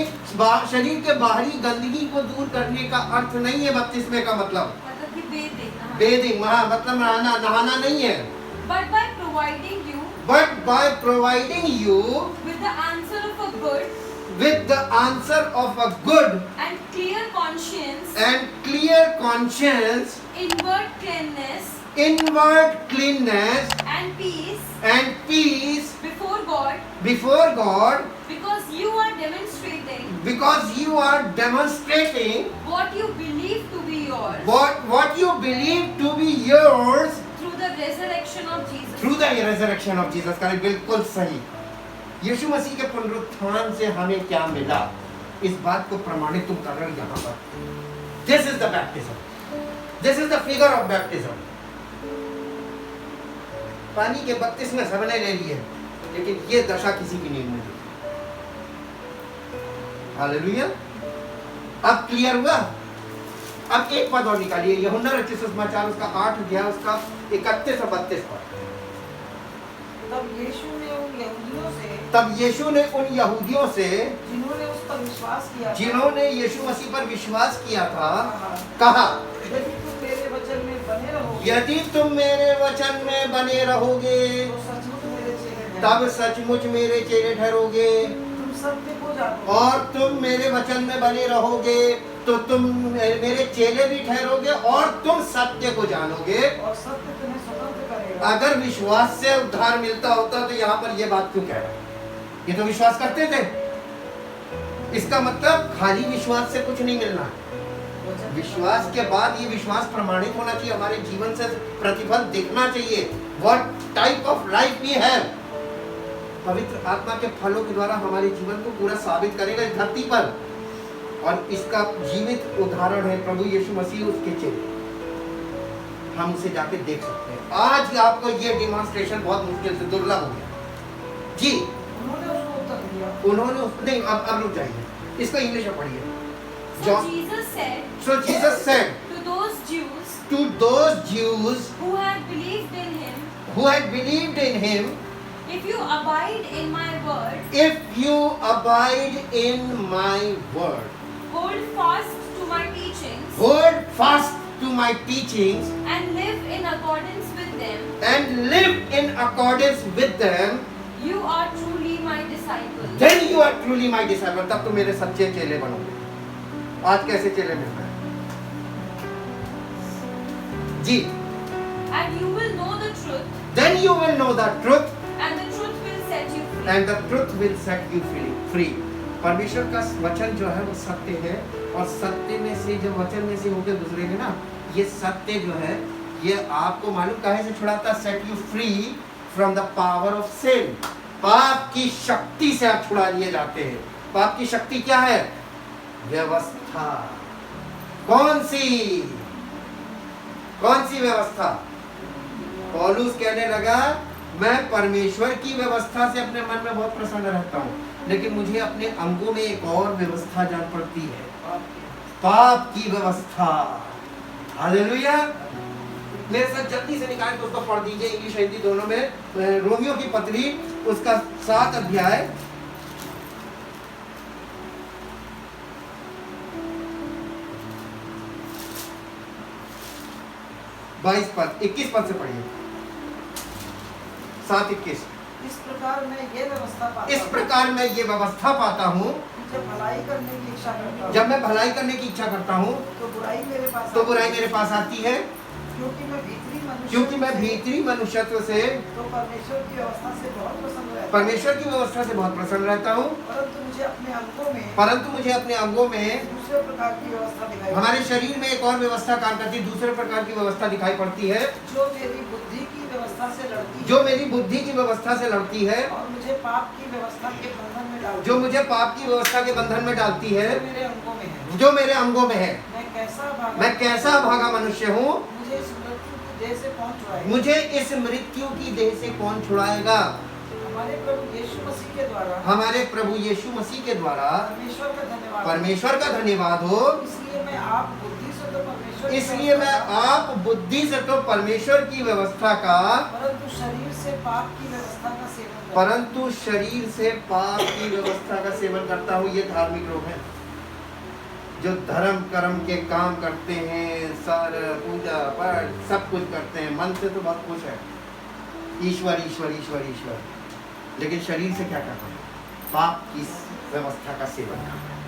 S1: शरीर के बाहरी गंदगी को दूर करने का अर्थ नहीं है बपतिस्मे का मतलब
S3: मतलब कि बेदिंग,
S1: बेदिंग, हाँ मतलब नहाना नहीं है,
S3: but by providing you
S1: but by providing you
S3: with the answer of a good
S1: with the answer of a good
S3: and clear conscience,
S1: and clear conscience,
S3: inward cleanness
S1: inward cleanness
S3: and peace
S1: and peace
S3: before God,
S1: before God,
S3: because you are demonstrating
S1: because you are demonstrating
S3: what you believe to be yours
S1: what you believe to be yours
S3: through the resurrection of Jesus.
S1: through the resurrection of Jesus. करें बिल्कुल सही। यीशु मसीह के पुनरुत्थान से हमें क्या मिला, इस बात को प्रमाणित तुम कर रहे हो यहाँ पर। This is the baptism. This is the figure of baptism. पानी के बपतिस्मे सबने ले लिए, लेकिन ये दशा किसी की नहीं मिली। हालेलुया। अब क्लियर हुआ। अब एक पद और निकालिए, यूहन्ना रचित सुसमाचार उसका 8 अध्याय उसका 31 और 32 पद।
S2: तब यीशु ने उन
S1: यहूदियों से
S2: जिन्होंने उस पर विश्वास किया था,
S1: जिन्होंने यीशु मसीह पर विश्वास किया था,
S2: कहा,
S1: कहा
S2: यदि तुम मेरे वचन में बने रहोगे,
S1: यदि तुम मेरे वचन में बने रहोगे
S2: तो सचमुच मेरे चेले
S1: तब सचमुच मेरे चेले ठहरोगे,
S2: तुम सत्य को जानोगे,
S1: और तुम मेरे वचन में बने रहोगे तो तुम मेरे चेले भी ठहरोगे और तुम सत्य को जानोगे।
S2: और सत्य तुम्हें स्वतंत्र करेगा।
S1: अगर विश्वास से उद्धार मिलता होता तो यहाँ पर ये बात क्यों कह रहा है? ये तो विश्वास करते थे। इसका मतलब खाली विश्वास से कुछ नहीं मिलना है। विश्वास के बाद ये विश्वास प्रमाणित होना चाहिए, हमारे जीवन से प्रतिफल दिखना चाहिए। What type of life we have? पवित्र आत्मा के फलों के द्वारा हमारे जीवन को पूरा साबित करेगा इस धरती पर, और इसका जीवित उदाहरण है प्रभु यीशु मसीह, उसके चेले। हम उसे जाके देख सकते हैं। आज आपको ये डिमॉन्स्ट्रेशन बहुत मुश्किल से दुर्लभ हो गया जी।
S2: उन्होंने उसको उत्तर दिया,
S1: नहीं, अब रुक जाइए, इसको इंग्लिश में पढ़िए।
S3: So Jesus said
S1: So Jesus said
S3: to those Jews
S1: to those Jews
S3: who had believed in him,
S1: who had believed in him,
S3: if you abide in my word,
S1: if you abide in my word,
S3: hold fast to my teachings,
S1: hold fast to my teachings,
S3: and live in accordance with them,
S1: and live in accordance with them,
S3: you are truly my disciples.
S1: then you are truly my disciple. तब तो मेरे सच्चे चेले बनोगे। आज कैसे चेले मिलना है जी?
S3: And you will know the truth,
S1: Then you will know the truth,
S3: and the truth will set you free.
S1: and the truth will set you free. परमेश्वर का वचन जो है वो सत्य है, और सत्य में से जब वचन में से होकर गुजरेंगे ना, ये सत्य जो है ये आपको मालूम काहे से छुड़ाता? Set you free from the power of sin. पाप की शक्ति से आप छुड़ा लिए जाते हैं। पाप की शक्ति क्या है? व्यवस्था। कौन सी व्यवस्था? पौलुस कहने लगा, मैं परमेश्वर की व्यवस्था से अपने मन में बहुत प्रसन्न रहता हूँ, लेकिन मुझे अपने अंगों में एक और व्यवस्था जान पड़ती है, पाप की व्यवस्था। हालेलुया। मेरे साथ जल्दी से निकाल के उसको पढ़ दीजिए, इंग्लिश हिंदी दोनों में। रोमियो की पत्री उसका 7 अध्याय 22 पद 21 पद से पढ़िए। 7:21।
S2: इस प्रकार मैं ये व्यवस्था पाता
S1: इस
S2: हूँ,
S1: प्रकार मैं ये व्यवस्था पाता हूँ,
S2: जब भलाई करने की इच्छा करता हूँ,
S1: जब मैं भलाई करने की इच्छा करता हूँ
S2: तो बुराई मेरे पास
S1: तो
S2: आती
S1: बुराई
S2: है।
S1: मेरे पास आती है।
S2: क्योंकि मैं भीतरी मनुष्य
S1: क्योंकि मैं भीतरी मनुष्यत्व से
S2: तो परमेश्वर की व्यवस्था से बहुत प्रसन्न रहता हूँ।
S1: परमेश्वर की व्यवस्था से बहुत प्रसन्न रहता हूँ,
S2: परंतु मुझे अपने अंगों में दूसरे प्रकार की व्यवस्था दिखाई
S1: हमारे शरीर में एक और व्यवस्था काम करती है, दूसरे प्रकार की व्यवस्था दिखाई पड़ती है,
S2: जो मेरी बुद्धि की व्यवस्था से लड़ती है,
S1: जो मेरी बुद्धि की व्यवस्था से लड़ती है,
S2: और मुझे पाप की व्यवस्था के बंधन में डालती
S1: जो मुझे पाप की व्यवस्था के बंधन में डालती है,
S2: जो मेरे अंगों में है।
S1: जो मेरे अंगों में है।
S2: मैं कैसा भागा
S1: मनुष्य हूँ,
S2: मुझे इस मृत्यु की देह से कौन छुड़ाएगा?
S1: मुझे इस मृत्यु की देह से कौन छुड़ाएगा?
S2: हमारे प्रभु यीशु मसीह के द्वारा
S1: हमारे प्रभु यीशु मसीह के द्वारा परमेश्वर का धन्यवाद हो।
S2: इसलिए मैं आप बुद्धि से तो परमेश्वर की
S1: इसलिए मैं आप बुद्धि से तो परमेश्वर की व्यवस्था का,
S2: परंतु शरीर से पाप की व्यवस्था का सेवन करता हूं।
S1: परंतु शरीर से पाप की व्यवस्था का सेवन करता हूँ। ये धार्मिक लोग हैं जो धर्म कर्म के काम करते हैं, सर पूजा पाठ सब कुछ करते हैं, मन से तो बहुत खुश है, ईश्वर ईश्वर ईश्वर ईश्वर, लेकिन शरीर से क्या कर रहे हैं? पाप की व्यवस्था का सेवन कर रहे हैं,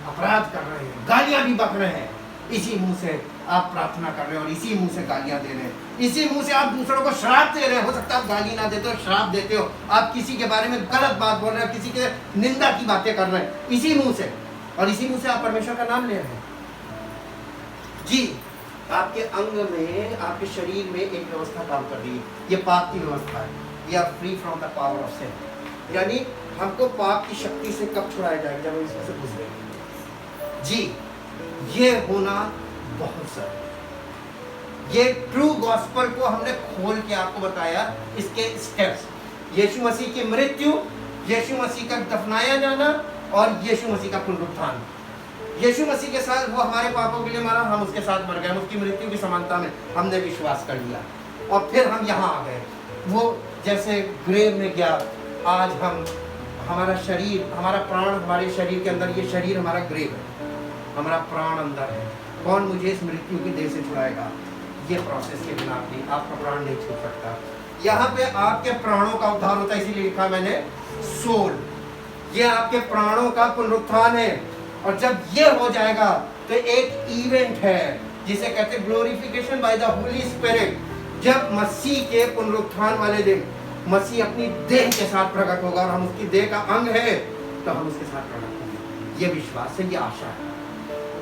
S1: अपराध कर रहे हैं, गालियां भी बक रहे हैं। इसी मुंह से आप प्रार्थना कर रहे हो और इसी मुंह से गालियां दे रहे हैं, इसी मुंह से आप दूसरों को श्राप दे रहे हो। सकता है आप गाली ना देते हो, श्राप देते हो, आप किसी के बारे में गलत बात बोल रहे हो, किसी के निंदा की बातें कर रहे हैं इसी मुंह से, और इसी मुंह से आप परमेश्वर का नाम ले रहे हैं। जी, आपके अंग में, आपके शरीर में एक व्यवस्था काम कर रही है, ये पाप की व्यवस्था है। We are free from the power of sin, यानी हमको पाप की शक्ति से कब छुड़ाया जाएगा? जब हम इसमें से घुस गए। जी, ये होना बहुत सरल। ये ट्रू गॉस्पेल को हमने खोल के आपको बताया, इसके स्टेप्स, यीशु मसीह की मृत्यु, यीशु मसीह का दफनाया जाना और यीशु मसीह का पुनरुत्थान। यीशु मसीह के साथ वो हमारे पापों के लिए मरा, हम उसके साथ मर गए, हम उसकी मृत्यु की समानता में हमने विश्वास कर लिया और फिर हम यहाँ आ गए। वो जैसे ग्रेव में गया, आज हम, हमारा शरीर, हमारा प्राण हमारे शरीर के अंदर, ये शरीर हमारा ग्रेव है, हमारा प्राण अंदर है। कौन मुझे इस मृत्यु की देह से छुड़ाएगा? ये प्रोसेस के बिना भी आपका प्राण नहीं छूट सकता। यहाँ पे आपके प्राणों का उद्धार होता है, इसीलिए लिखा मैंने सोल। ये आपके प्राणों का पुनरुत्थान है, और जब ये हो जाएगा तो एक इवेंट है जिसे कहते हैं glorification bye the Holy spirit. जब मसीह के पुनरुत्थान वाले दिन मसीह अपनी देह के साथ प्रकट होगा और हम उसकी देह का अंग है, तो हम उसके साथ प्रकट होंगे। ये विश्वास है, ये आशा है।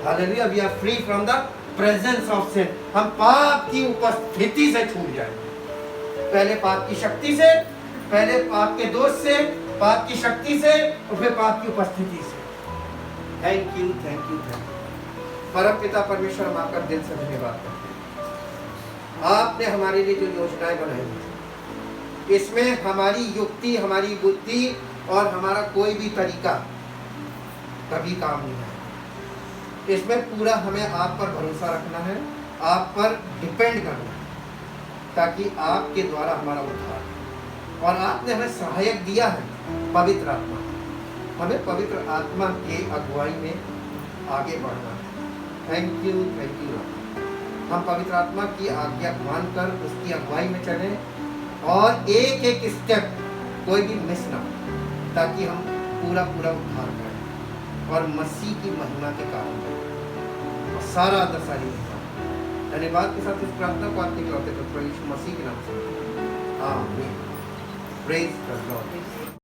S1: Hallelujah, we are free from the presence of sin. हम पाप की उपस्थिति से छूट जाएंगे। पहले पाप की शक्ति से, पहले पाप के दोष से, पाप की शक्ति से, और फिर पाप की उपस्थिति से। Thank you, thank you, thank you. परम पिता परमेश्वर, हम आपका दिल से धन्यवाद करते हैं। आपने हमारे लिए जो योजनाएं बनाई हैं, इसमें हमारी युक्ति, हमारी बुद्धि और हमारा कोई भी तरीका कभी काम नहीं है। इसमें पूरा हमें आप पर भरोसा रखना है, आप पर डिपेंड करना है, ताकि आपके द्वारा हमारा उद्धार। और आपने हमें सहायक दिया है, पवित्र आत्मा। हमें पवित्र आत्मा के अगुवाई में आगे बढ़ना है। Thank you, thank you. हम पवित्र आत्मा की आज्ञा मानकर उसकी अगुवाई में चलें और एक एक स्टेप कोई भी मिस ना हो, ताकि हम पूरा पूरा उद्धार करें और मसीह की महिमा के कारण करें, और सारा दसारी धन्यवाद के साथ इस प्रार्थना को आपके लौटे तो प्रभु यीशु मसीह के नाम से आमीन। Praise the Lord.